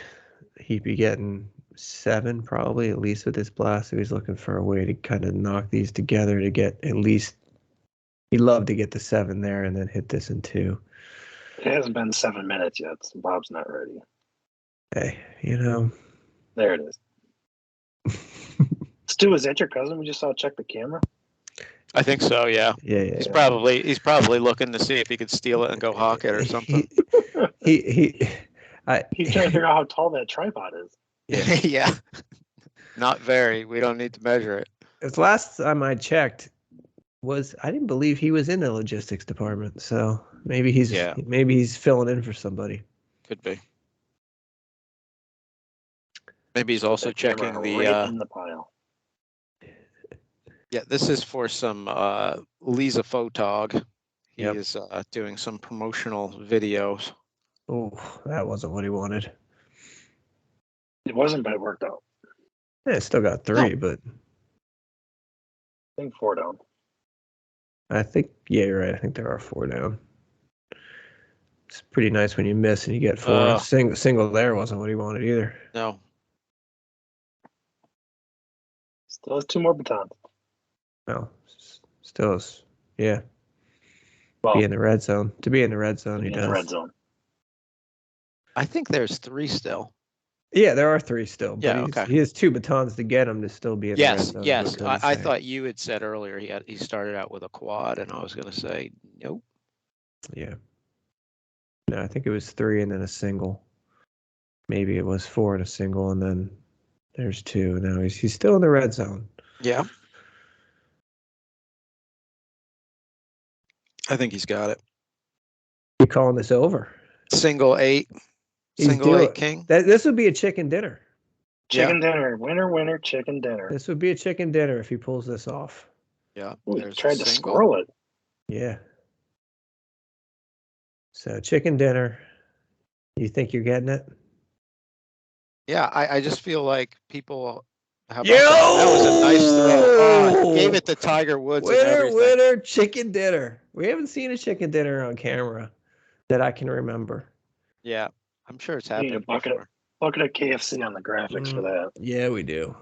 he'd be getting 7 probably, at least with this blast. So he's looking for a way to kind of knock these together to get at least. He'd love to get the 7 there and then hit this in 2. It hasn't been 7 minutes yet, so Bob's not ready. Hey, There it is. Stu, is that your cousin we just saw check the camera? I think so, yeah. Yeah. He's probably looking to see if he could steal it and go hawk it or something. He's trying to figure out how tall that tripod is. Yeah. Yeah. Not very. We don't need to measure it. The last time I checked I didn't believe he was in the logistics department, so maybe he's filling in for somebody. Could be. Maybe he's also checking in the pile. Yeah, this is for some Lisa Photog. He Yep. is doing some promotional videos. Oh, that wasn't what he wanted. It wasn't, but it worked out. Yeah, it still got 3, but I think 4 down. I think, yeah, you're right. I think there are 4 down. It's pretty nice when you miss and you get 4. Single there wasn't what he wanted either. No. Still has 2 more batons. No, still is, yeah. Well, be in the red zone. To be in the red zone, he does. In the red zone. I think there's 3 still. Yeah, there are 3 still. But Yeah, okay. He has 2 batons to get him to still be in the red zone. Yes. I thought you had said earlier he started out with a quad, and I was going to say nope. Yeah. No, I think it was 3 and then a single. Maybe it was 4 and a single, and then there's 2. Now he's still in the red zone. Yeah. I think he's got it. You calling this over? Single 8. Single 8 king. This would be a chicken dinner. Chicken dinner. Winner, chicken dinner. This would be a chicken dinner if he pulls this off. Yeah. Ooh, he tried to squirrel it. Yeah. So chicken dinner. You think you're getting it? Yeah, I just feel like people. How about that was a nice throw. Oh, gave it to Tiger Woods. Winner, chicken dinner. We haven't seen a chicken dinner on camera that I can remember. Yeah, I'm sure it's happened. Need a bucket of KFC on the graphics for that. Yeah, we do.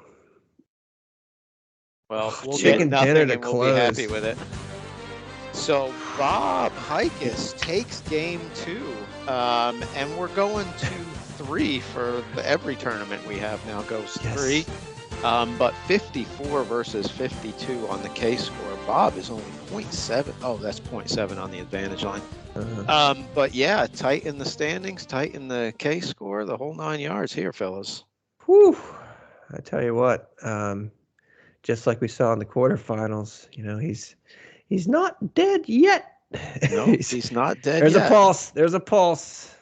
Well, we'll chicken get dinner nothing to and close. We'll be happy with it. So Bob Hikus takes game 2, and we're going to 3 for every tournament we have now goes 3. But 54 versus 52 on the K score. Bob is only 0.7. Oh, that's 0.7 on the advantage line. But yeah, tight in the standings, tight in the K score, the whole 9 yards here, fellas. Whew. I tell you what, just like we saw in the quarterfinals, he's not dead yet. No, he's not dead There's yet. There's a pulse.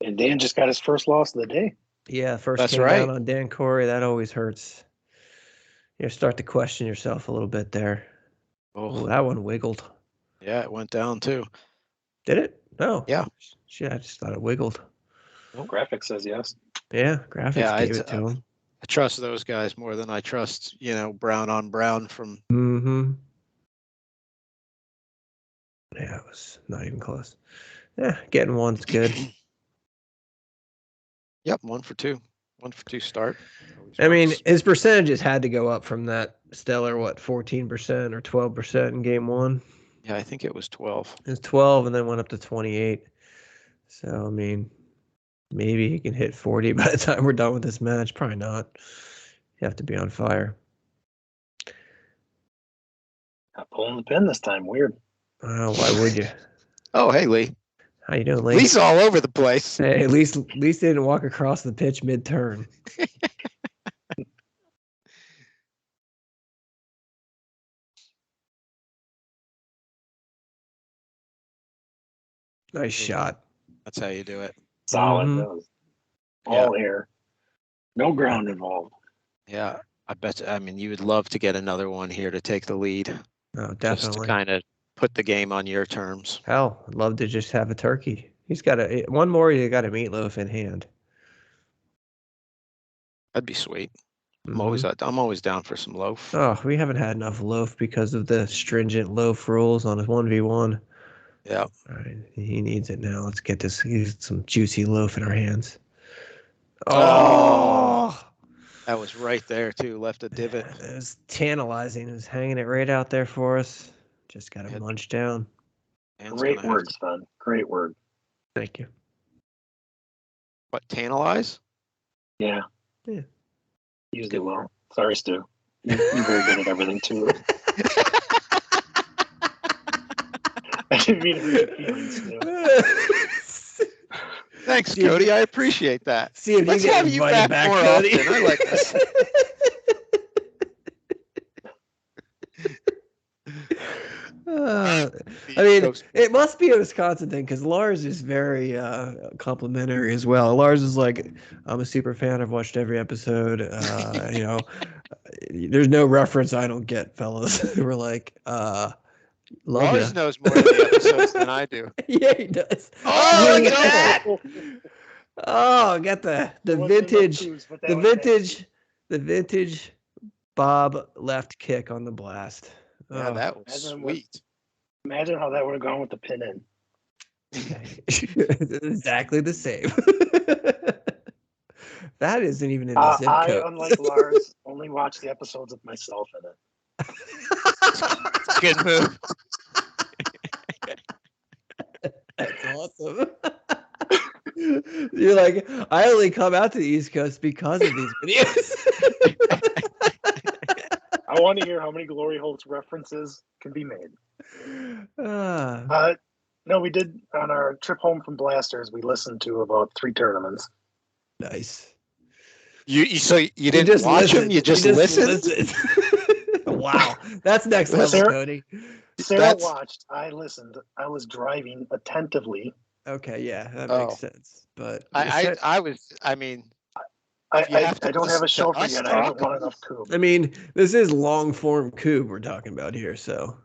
And Dan just got his first loss of the day. Yeah, That's came right. down on Dan Corey. That always hurts. You start to question yourself a little bit there. Oh, that one wiggled. Yeah, it went down too. Did it? No. Yeah. Shit, I just thought it wiggled. Well, graphics says yes. Yeah, graphics gave it to him. I trust those guys more than I trust, Brown on Brown from. Mm-hmm. Yeah, it was not even close. Yeah, getting one's good. Yep, 1 for 2. 1 for 2 start. I mean, his percentages had to go up from that stellar, 14% or 12% in game 1? Yeah, I think it was 12. It was 12 and then went up to 28. So, I mean, maybe he can hit 40 by the time we're done with this match. Probably not. You have to be on fire. Not pulling the pin this time. Weird. Why would you? Oh, hey, Lee. How you doing, Lee? Lee's all over the place. Hey, at least didn't walk across the pitch mid-turn. Nice shot. That's how you do it. Solid. That was air. No ground involved. Yeah, I bet. I mean, you would love to get another one here to take the lead. Oh, definitely. Just to kind of put the game on your terms. Hell, I'd love to just have a turkey. He's got one more. You got a meatloaf in hand. That'd be sweet. I'm always down for some loaf. Oh, we haven't had enough loaf because of the stringent loaf rules on his 1v1. Yeah. All right, he needs it now. Let's get some juicy loaf in our hands. Oh! That was right there too. Left a divot. It was tantalizing. It was hanging it right out there for us. Just got to munch down. Great word, son. Great word. Thank you. What, tantalize? Yeah. Yeah. Used it well. Sorry, Stu. You're very good at everything too. I didn't mean to hurt your feelings, Stu. Thanks, Cody. I appreciate that. See if Let's you have you back more Cody. often. I like this. I mean, it must be a Wisconsin thing because Lars is very complimentary as well. Lars is like, I'm a super fan. I've watched every episode. There's no reference I don't get, fellas. We're like, Lars knows more of the episodes than I do. Yeah, he does. Oh, look at that! Oh, got the vintage Bob left kick on the blast. Yeah, that was sweet. Imagine how that would have gone with the pin in. Exactly the same. That isn't even in the zip code. I, unlike Lars, only watch the episodes with myself in it. Good move. That's awesome. You're like, I only come out to the East Coast because of these videos. I want to hear how many Glory Holtz references can be made. No, we did on our trip home from Blasters. We listened to about 3 tournaments. Nice. So you didn't watch them? You just listened? Wow, that's next level, Sarah- Cody. Sarah watched. I listened. I was driving attentively. Okay, yeah, that makes sense. But I mean, I don't have a show for you, and I haven't won enough Kubb. I mean, this is long form Kubb we're talking about here, so.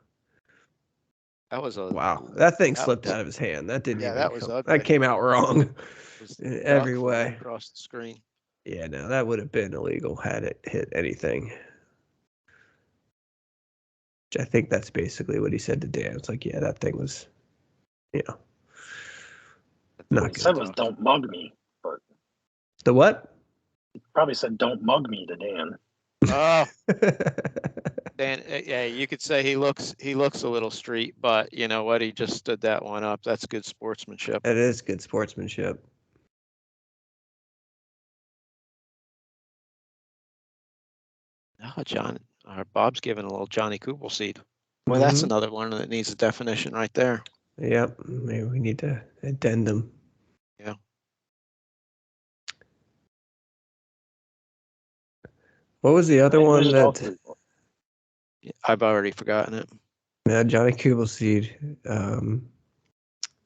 That was wow. That thing slipped out of his hand. That didn't. Yeah, even that was come, ugly. That came out wrong in every flying way. across the screen. Yeah, no, that would have been illegal had it hit anything. Which I think that's basically what he said to Dan. It's like, yeah, that thing was, not What he good. said was, "Don't mug me," but The what? he probably said, "Don't mug me" to Dan. Oh, Dan, yeah, you could say he looks a little street, but you know what? He just stood that one up. That's good sportsmanship. It is good sportsmanship. Oh, John, Bob's giving a little Johnny Kubel seed. Well, that's another one that needs a definition right there. Yep, maybe we need to addendum. Yeah. What was the other one that? I've already forgotten it. Yeah, Johnny Kubelseed.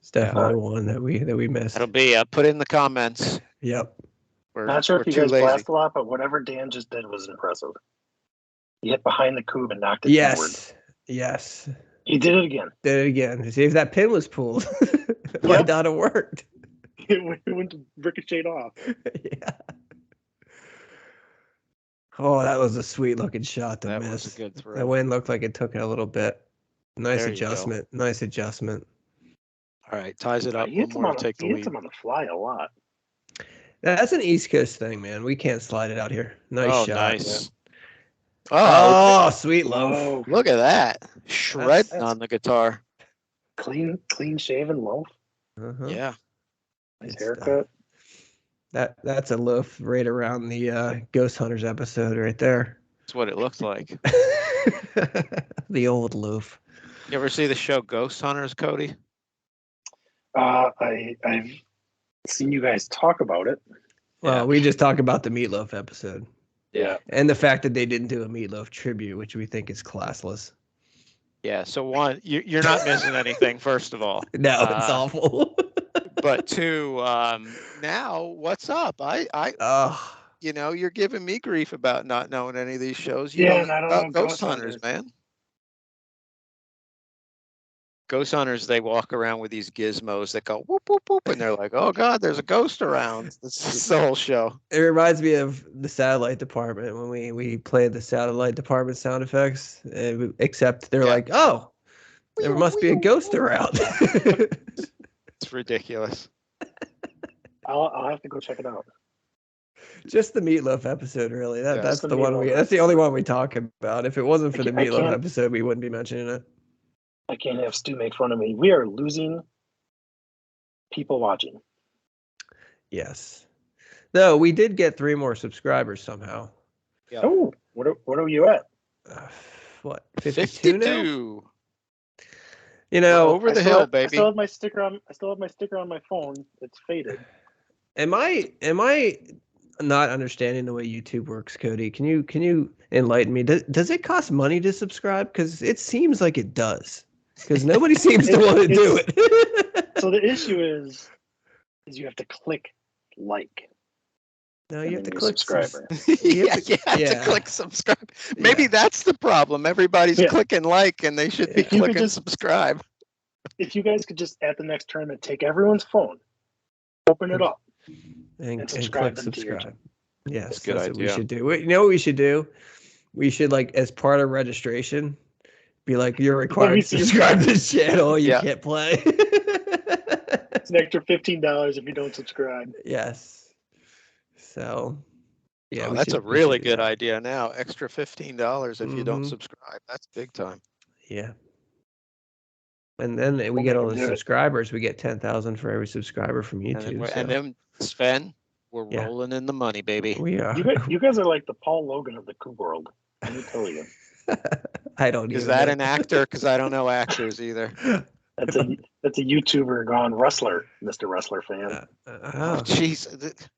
It's definitely one that we missed. That'll be put in the comments. Yep. Not sure if you guys blast a lot, but whatever Dan just did was impressive. He hit behind the Kubb and knocked it forward. Yes. He did it again. See if that pin was pulled. It might not have worked. It went to ricochet off. Yeah. Oh, that was a sweet looking shot to that miss. Was a good throw. That wind looked like it took it a little bit. Nice adjustment. Nice adjustment. All right, ties it up. He hits him on the fly a lot. That's an East Coast thing, man. We can't slide it out here. Nice shot. Nice. Oh, sweet loaf. Look at that. Shredding on the guitar. Clean shaven loaf. Uh-huh. Yeah. Nice haircut. That's a loaf right around the Ghost Hunters episode right there. That's what it looks like. The old loaf. You ever see the show Ghost Hunters, Cody? I've seen you guys talk about it. Well, we just talked about the Meatloaf episode. Yeah. And the fact that they didn't do a Meatloaf tribute, which we think is classless. Yeah. So one, you're not missing anything, first of all. No, it's awful. But two, now what's up? You're giving me grief about not knowing any of these shows. You and I don't know Ghost Hunters, man. Ghost Hunters, they walk around with these gizmos that go whoop, whoop, whoop, and they're like, oh, God, there's a ghost around. This is the whole show. It reminds me of the satellite department when we played the satellite department sound effects, except they're like, oh, there must be a ghost around. It's ridiculous. I'll have to go check it out. Just the Meatloaf episode, really. That's the one That's the only one we talk about. If it wasn't for the Meatloaf episode, we wouldn't be mentioning it. I can't have Stu make fun of me. We are losing people watching. Yes. No, we did get 3 more subscribers somehow. Yeah. Oh, what are you at? What? 52 now? You know, over the hill, baby. I still have my sticker on my phone. It's faded. Am I not understanding the way YouTube works, Cody? Can you enlighten me? Does it cost money to subscribe? Because it seems like it does. Because nobody seems to want to do it. So the issue is you have to click like. No, you have to click subscriber. You have to click subscribe. Maybe that's the problem. Everybody's clicking like, and they should be clicking subscribe. If you guys could just at the next tournament take everyone's phone, open it up, and subscribe. Click subscribe. Yes, that's what we should do. You know what we should do? We should, like, as part of registration, be like, you're required to subscribe to this channel. You can't play. It's an extra $15 if you don't subscribe. Yes. So, yeah, that's a really good idea. Now, extra $15 if you don't subscribe. That's big time. Yeah. And then we get all the subscribers. We get 10,000 for every subscriber from YouTube. And then Sven, we're rolling in the money, baby. We are. You guys are like the Paul Logan of the Kubb world. Let me tell you. I don't. Is that an actor? Because I don't know actors either. That's a YouTuber gone wrestler, Mr. Wrestler fan. Oh, jeez.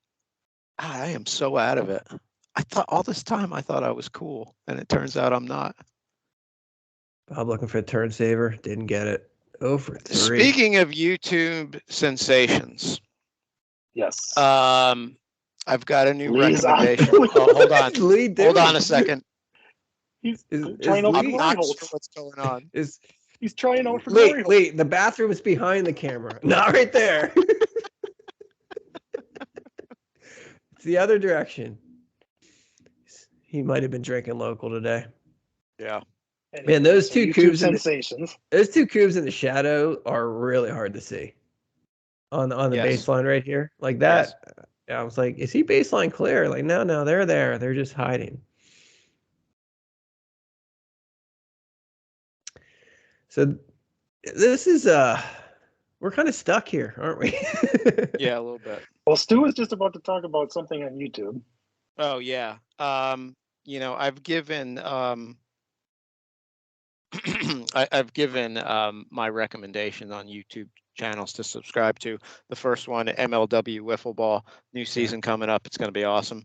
I am so out of it. I thought all this time I thought I was cool, and it turns out I'm not. Bob looking for a turn saver. Didn't get it. 0 for 3. Speaking of YouTube sensations, Yes. I've got a new Lee's recommendation. on. Hold on. Lee doing? Hold on a second. He's Is trying out for Lee- glory Not holes. sure what's going on. He's trying out for glory holes. Lee, the bathroom is behind the camera. Not right there. It's the other direction. He might have been drinking local today. Yeah. Man, those So two YouTube Kubbs sensations. Those two Kubbs in the shadow are really hard to see on the Yes. baseline right here. Like that. Yes. I was like, is he baseline clear? Like, no, they're there. They're just hiding. So this is we're kind of stuck here, aren't we? Yeah, a little bit. Well, Stu was just about to talk about something on YouTube. Oh yeah. I've given I've given my recommendation on YouTube channels to subscribe to. The first one, MLW Wiffle Ball, new season coming up. It's going to be awesome.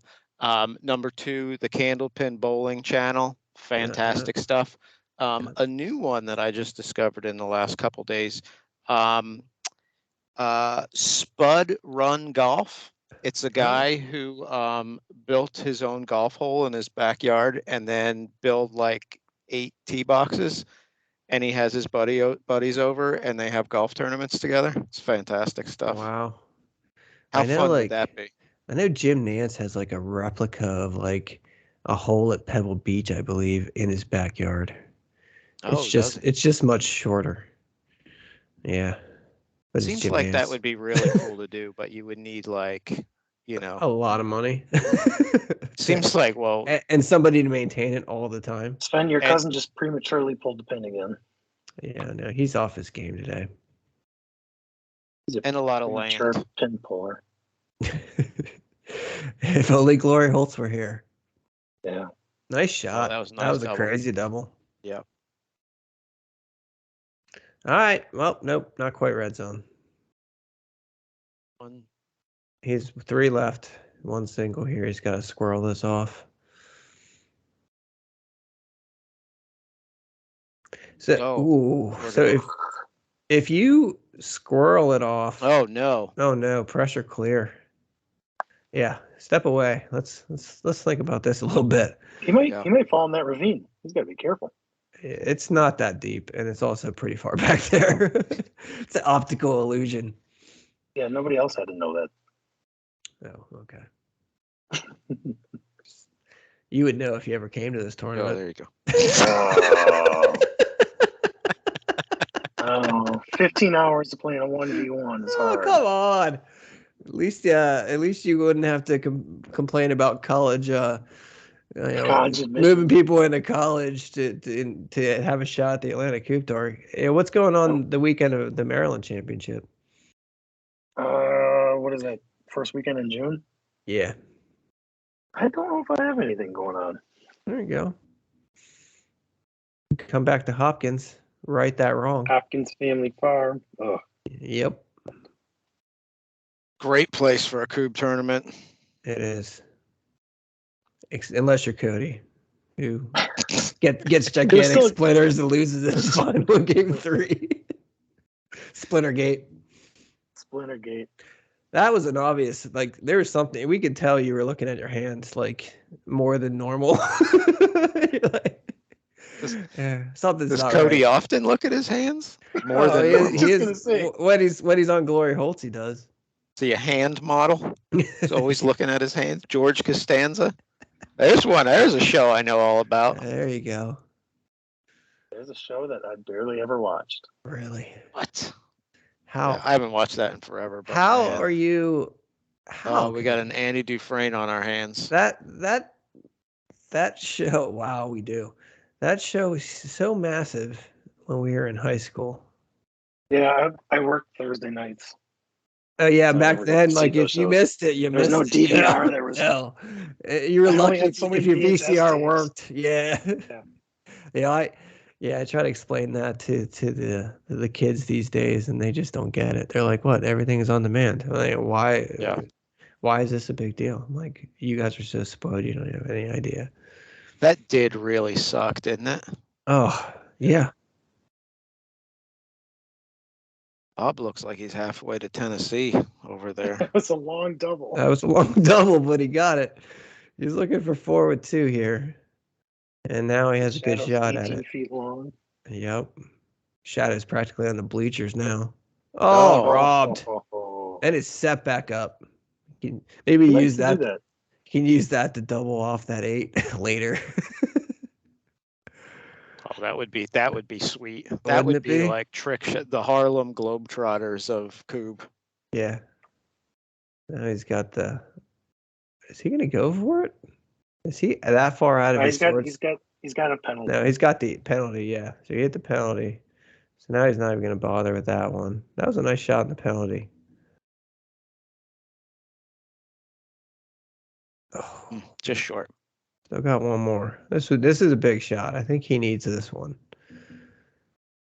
Number 2, the Candlepin Bowling channel, fantastic stuff. A new one that I just discovered in the last couple days, Spud Run Golf. It's a guy who built his own golf hole in his backyard and then built like 8 tee boxes, and he has his buddies over and they have golf tournaments together. It's fantastic stuff. Wow. How fun would that be? I know Jim Nance has like a replica of like a hole at Pebble Beach, I believe, in his backyard. It's just much shorter. Yeah. But Seems like that would be really cool to do, but you would need like, a lot of money. Seems like, well, and somebody to maintain it all the time. Sven, your cousin just prematurely pulled the pin again. Yeah, no, he's off his game today. And a lot of land. Pin puller. If only Glory Holtz were here. Yeah. Nice shot. Oh, that was nice. That was double. a crazy double. Yeah. All right. Well, nope, not quite red zone. He's 3 left. 1 single here. He's got to squirrel this off. So if you squirrel it off. Oh no, pressure clear. Yeah, step away. Let's think about this a little bit. He might fall in that ravine. He's got to be careful. It's not that deep, and it's also pretty far back there. It's an optical illusion. Yeah, nobody else had to know that. Oh, okay. You would know if you ever came to this tournament. Oh, there you go. 15 hours to play in a 1v1 is hard. Oh, come on. At least you wouldn't have to complain about college. Moving people into college to have a shot at the Atlantic Coupe Tour. What's going on the weekend of the Maryland Championship? What is that? First weekend in June? Yeah. I don't know if I have anything going on. There you go. Come back to Hopkins. Right that wrong. Hopkins Family Farm. Oh. Yep. Great place for a Coupe tournament. It is. Unless you're Cody, who gets gigantic splinters and loses in the final game 3. Splintergate. That was an obvious, like, there was something, we could tell you were looking at your hands, like, more than normal. Something's Does not Cody right. often look at his hands? More than when he's on Glory Holtz, he does. Is he a hand model? He's always looking at his hands. George Costanza. There's a show I know all about. There you go. There's a show that I barely ever watched. Really? What? How? Yeah, I haven't watched that in forever. But how are you? Oh, we got an Andy Dufresne on our hands. That show. Wow, we do. That show was so massive when we were in high school. Yeah, I worked Thursday nights. Oh yeah, so back then, like if you missed it, you missed it. There was no DVR. There was no. You were lucky if your VCR worked. Yeah. Yeah, Yeah, I try to explain that to the kids these days, and they just don't get it. They're like, "What? Everything is on demand." I'm like, why? Yeah. Why is this a big deal? I'm like, you guys are so spoiled. You don't have any idea. That did really suck, didn't it? Oh, yeah. Bob looks like he's halfway to Tennessee over there. That was a long double. That was a long double, but he got it. He's looking for 4 with 2 here. And now he has a good Shadow's shot at 18 it. feet long. Yep. Shadow's practically on the bleachers now. Oh. Oh, robbed. And it's set back up. Maybe He likes use to do that. that. He can use that to double off that 8 later. Oh, that would be sweet. That Wouldn't would it be be? like the Harlem Globetrotters of Kubb. Yeah. Now he's got the. Is he going to go for it? Is he that far out of his swords? He's got a penalty. No, he's got the penalty. Yeah. So he hit the penalty. So now he's not even going to bother with that one. That was a nice shot in the penalty. Oh, Just short. still got one more. This is a big shot. I think he needs this one.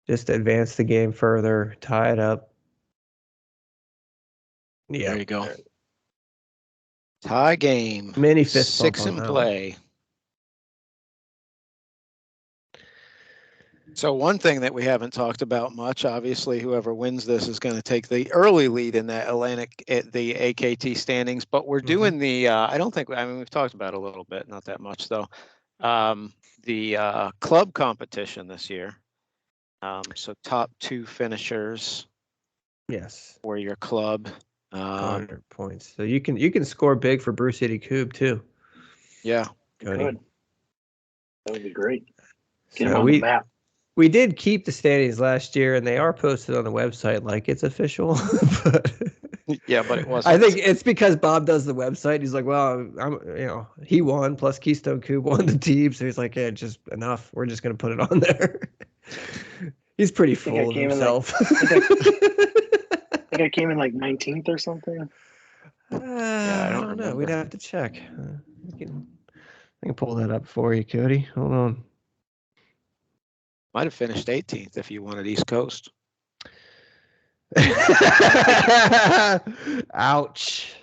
Just to advance the game further, tie it up. Yeah. There you go. Tie game. Mini fist bump 6 on in that play. So one thing that we haven't talked about much, obviously, whoever wins this is going to take the early lead in that the AKT standings. But we're doing the. I don't think. I mean, we've talked about it a little bit, not that much though. The club competition this year. So top 2 finishers. Yes. For your club. 100 points. So you can score big for Brew City Kubb too. Yeah. Good. That would be great. Get So him on the map. We did keep the standings last year, and they are posted on the website like it's official. But yeah, but it wasn't. I think it's because Bob does the website. He's like, well, he won, plus Keystone Kubb won the team, so he's like, yeah, just enough. We're just gonna put it on there. He's pretty full of himself. I think I came in like 19th or something. Yeah, I don't know. We'd have to check. I can pull that up for you, Cody. Hold on. Might have finished 18th if you wanted East Coast. Ouch.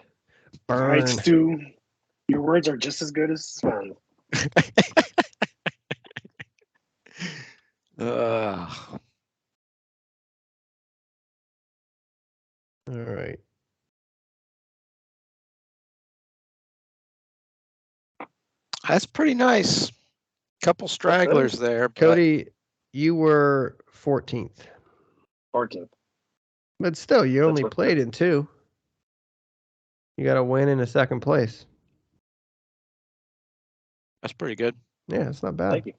Burn. All right, Stu. Your words are just as good as mine. All right. That's pretty nice. Couple stragglers there. Cody, you were 14th. 14th. But still, you only played in 2. You got a win in a second place. That's pretty good. Yeah, it's not bad. Thank you.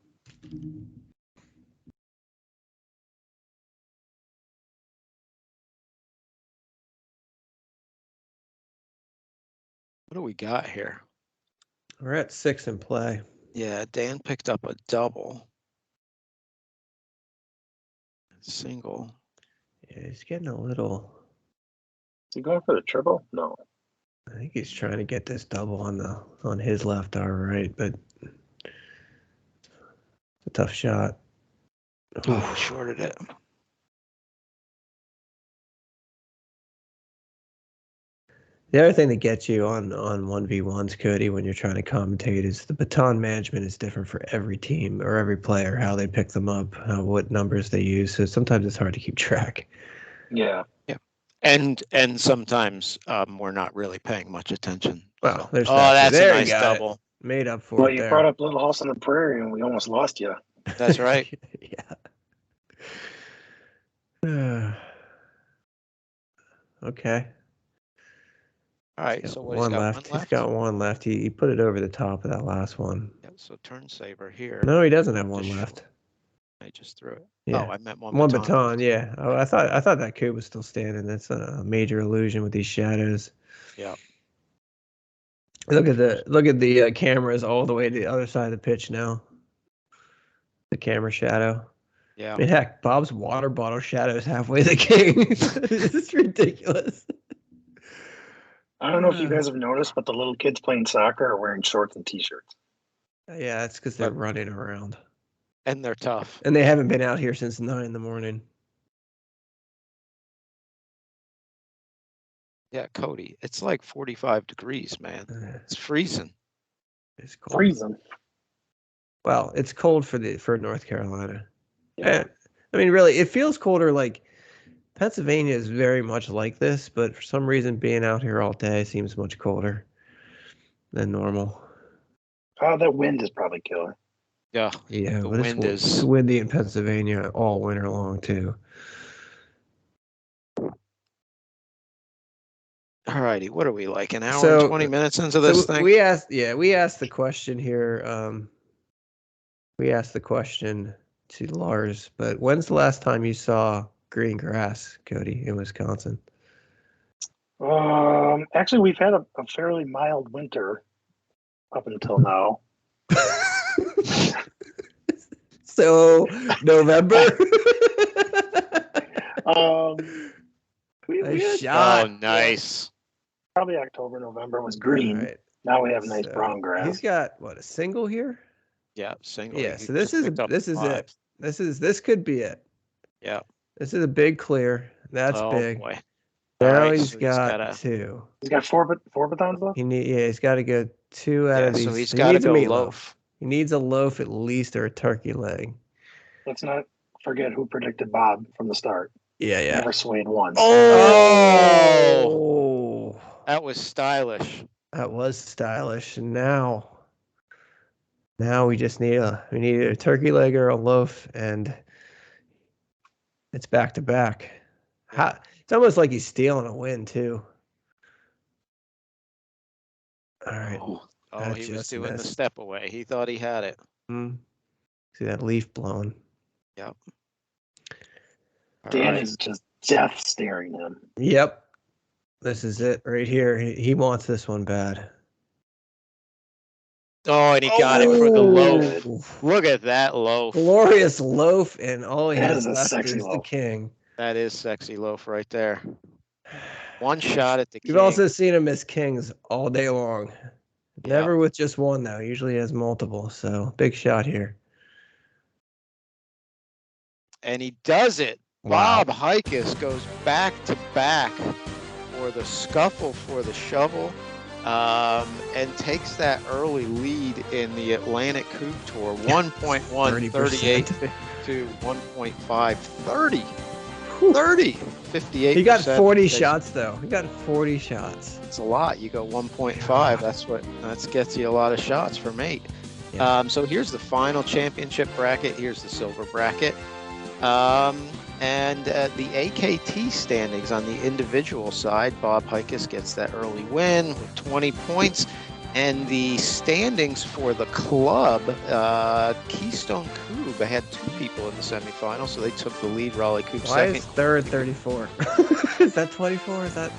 What do we got here? We're at 6 in play. Yeah, Dan picked up a double. Single. Yeah, he's getting a little. Is he going for the triple? No. I think he's trying to get this double on his left, our right, but it's a tough shot. Oh, shorted it. The other thing that gets you on 1v1s, Cody, when you're trying to commentate is the baton management is different for every team or every player, how they pick them up, what numbers they use. So sometimes it's hard to keep track. Yeah. Yeah. And sometimes we're not really paying much attention. Well, there's that's a nice double. Made up for well, it. You there. brought up Little House on the Prairie, and we almost lost you. That's right. Yeah. Okay. All right. So what he's got left. He's got one left. He put it over the top of that last one. Yeah, so turn saver here. No, he doesn't have one left. I just threw it. Yeah. Oh, I meant one baton. Yeah. Oh, I thought that Kubb was still standing. That's a major illusion with these shadows. Yeah. Look at the cameras all the way to the other side of the pitch now. The camera shadow. Yeah. I mean, heck, Bob's water bottle shadow is halfway the game. It's ridiculous. I don't know if you guys have noticed, but the little kids playing soccer are wearing shorts and t-shirts. Yeah, it's because they're running around. And they're tough. And they haven't been out here since 9 in the morning. Yeah, Cody, it's like 45 degrees, man. It's freezing. It's cold. Freezing. Well, it's cold for North Carolina. Yeah. I mean, really, it feels colder. Like Pennsylvania is very much like this, but for some reason, being out here all day seems much colder than normal. Oh, that wind is probably killer. Yeah. Yeah, The but wind it's is windy in Pennsylvania all winter long too. all righty. What are we like? An hour So- and 20 minutes into this thing? We asked the question here. We asked the question to Lars, but when's the last time you saw green grass, Cody, in Wisconsin? Actually, we've had a fairly mild winter up until now. So November. We A had shot. Oh, nice. probably October, November was green. All right. Now we have nice So brown grass. He's got what, a single here? Yeah, single. Yeah. He So this just is picked up this is 5. it. This could be it. Yeah. This is a big clear. That's Oh, big. boy. Now All right, he's so got 2. He's got four batons left. He's got to go 2 out Yeah, of these. so he's he got to needs a go meatloaf. loaf. He needs a loaf at least, or a turkey leg. Let's not forget who predicted Bob from the start. Yeah. Never swayed once. Oh, that was stylish. That was stylish. And now we just need a turkey leg or a loaf, and it's back to back. It's almost like he's stealing a win too. All right. Oh, That he was just doing the missed. step away. He thought he had it. See that leaf blowing. Yep. All Dan right. is just death staring him. Yep. This is it right here. He wants this one bad. Oh, and he got it for the loaf. Oof. Look at that loaf. Glorious loaf, and all he That has is a left sexy is the loaf. king. That is sexy loaf right there. One shot at the king. You've also seen him miss kings all day long. Yeah. Never with just one, though. Usually has multiple. So big shot here. And he does it. Wow. Bob Hikus goes back to back for the scuffle for the shovel, and takes that early lead in the Atlantic Coupe Tour, 1.138 to 1.5 30. 58. He got 40 shots, though. He got 40 shots. It's a lot. You go 1.5. That gets you a lot of shots for mate. Yeah. So here's the final championship bracket. Here's the silver bracket. And the AKT standings on the individual side, Bob Hikus gets that early win with 20 points. And the standings for the club, Keystone Kubb had 2 people in the semifinals, so they took the lead. Raleigh Kubb Why second. is third 34? Is that 24? Is that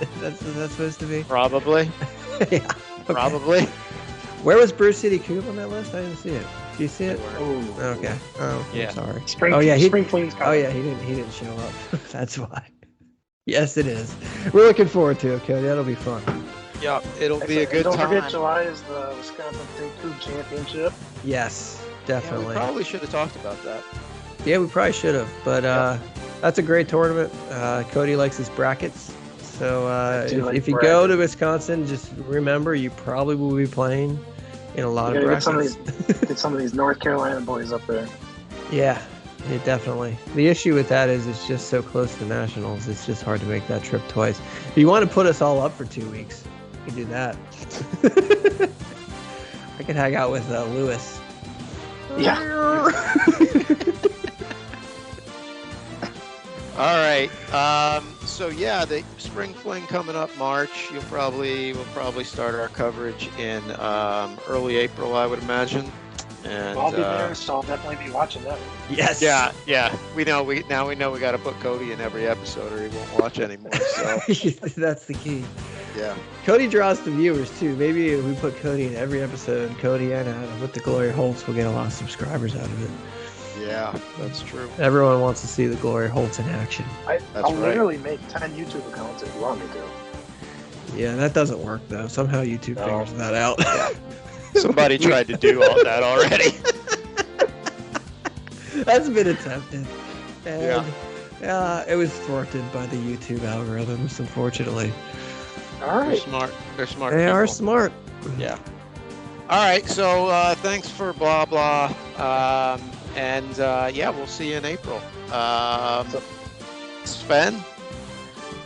supposed to be? Probably. Yeah. Okay. Probably. Where was Bruce City Kubb on that list? I didn't see it. Do you see it? Oh, Okay. Oh, Yeah. I'm sorry. Spring, Oh, yeah, Spring Fleet's Oh coming. yeah, he didn't show up. That's why. Yes, it is. We're looking forward to it, Cody. That'll be fun. Yeah, it'll be a good Don't time. forget, July is the Wisconsin State Coupe Championship. Yes, Yeah, we definitely. probably should have talked about that. Yeah, we probably should have. But that's a great tournament. Cody likes his brackets. So I do like if you go to brackets. Wisconsin, just remember you probably will be playing in a lot You of gotta get brackets. get some of these North Carolina boys up there. Yeah, definitely. The issue with that is it's just so close to nationals. It's just hard to make that trip twice. If you want to put us all up for 2 weeks, you can do that. I could hang out with Lewis. Yeah. All right. So yeah, the spring fling coming up March. We'll probably start our coverage in early April, I would imagine. And I'll be there, so I'll definitely be watching that. Yes. yeah. We know we got to put Cody in every episode, or he won't watch anymore. So That's the key. yeah. Cody draws the viewers too. Maybe if we put Cody in every episode, Cody and Adam with the Glory Holtz, we'll get a lot of subscribers out of it. Yeah, that's true. Everyone wants to see the Glory Holtz in action. I'll right. literally make 10 YouTube accounts if you want me to. Yeah, that doesn't work though. Somehow YouTube No. figures that out. Somebody tried to do all that already. That's been attempted. And Yeah. it was thwarted by the YouTube algorithms, unfortunately. All They're right. smart. They're smart. They are people. smart. Yeah. All right. So thanks for blah blah. And yeah, we'll see you in April. Sven.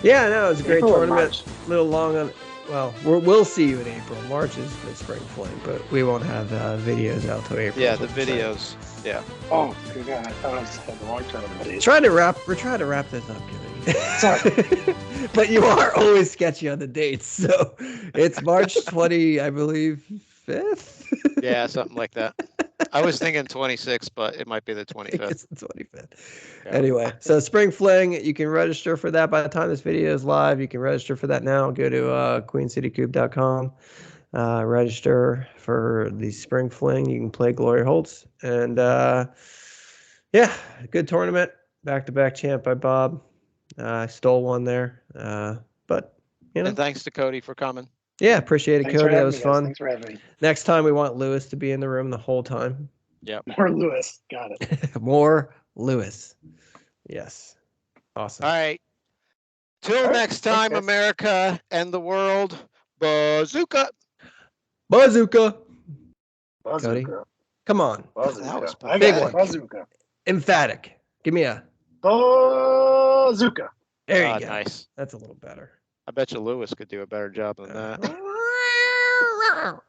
Yeah, no, it's a great April or tournament. March? A little long on. Well, we'll see you in April. March is the spring fling, but we won't have videos out till April. Yeah, is the what I'm saying. videos. Yeah. Oh, good God. I thought I had the wrong tournament date. We're trying to wrap this up, Kenny. Sorry. But you are always sketchy on the dates, so it's March 20, I believe, 5th. Yeah, something like that. I was thinking 26, but it might be the 25th. It's the 25th. Yeah. Anyway, so Spring Fling, you can register for that by the time this video is live. You can register for that now. Go to queencitykubb.com. Register for the Spring Fling. You can play Glory Holtz. And yeah, good tournament. Back-to-back champ by Bob. I stole one there. But, you know. And thanks to Cody for coming. Yeah, appreciate it, Thanks for Cody. That having was me, guys. fun. Thanks for having me. Next time, we want Lewis to be in the room the whole time. Yep. More Lewis. Got it. More Lewis. Yes. Awesome. All right. Till All right. next Thanks, time, guys. America and the world. Bazooka. Bazooka. Bazooka. Come on. Bazooka. That was I big got one. it. Bazooka. Emphatic. Give me a. Bazooka. There you go. Nice. That's a little better. I bet you Lewis could do a better job than that. that.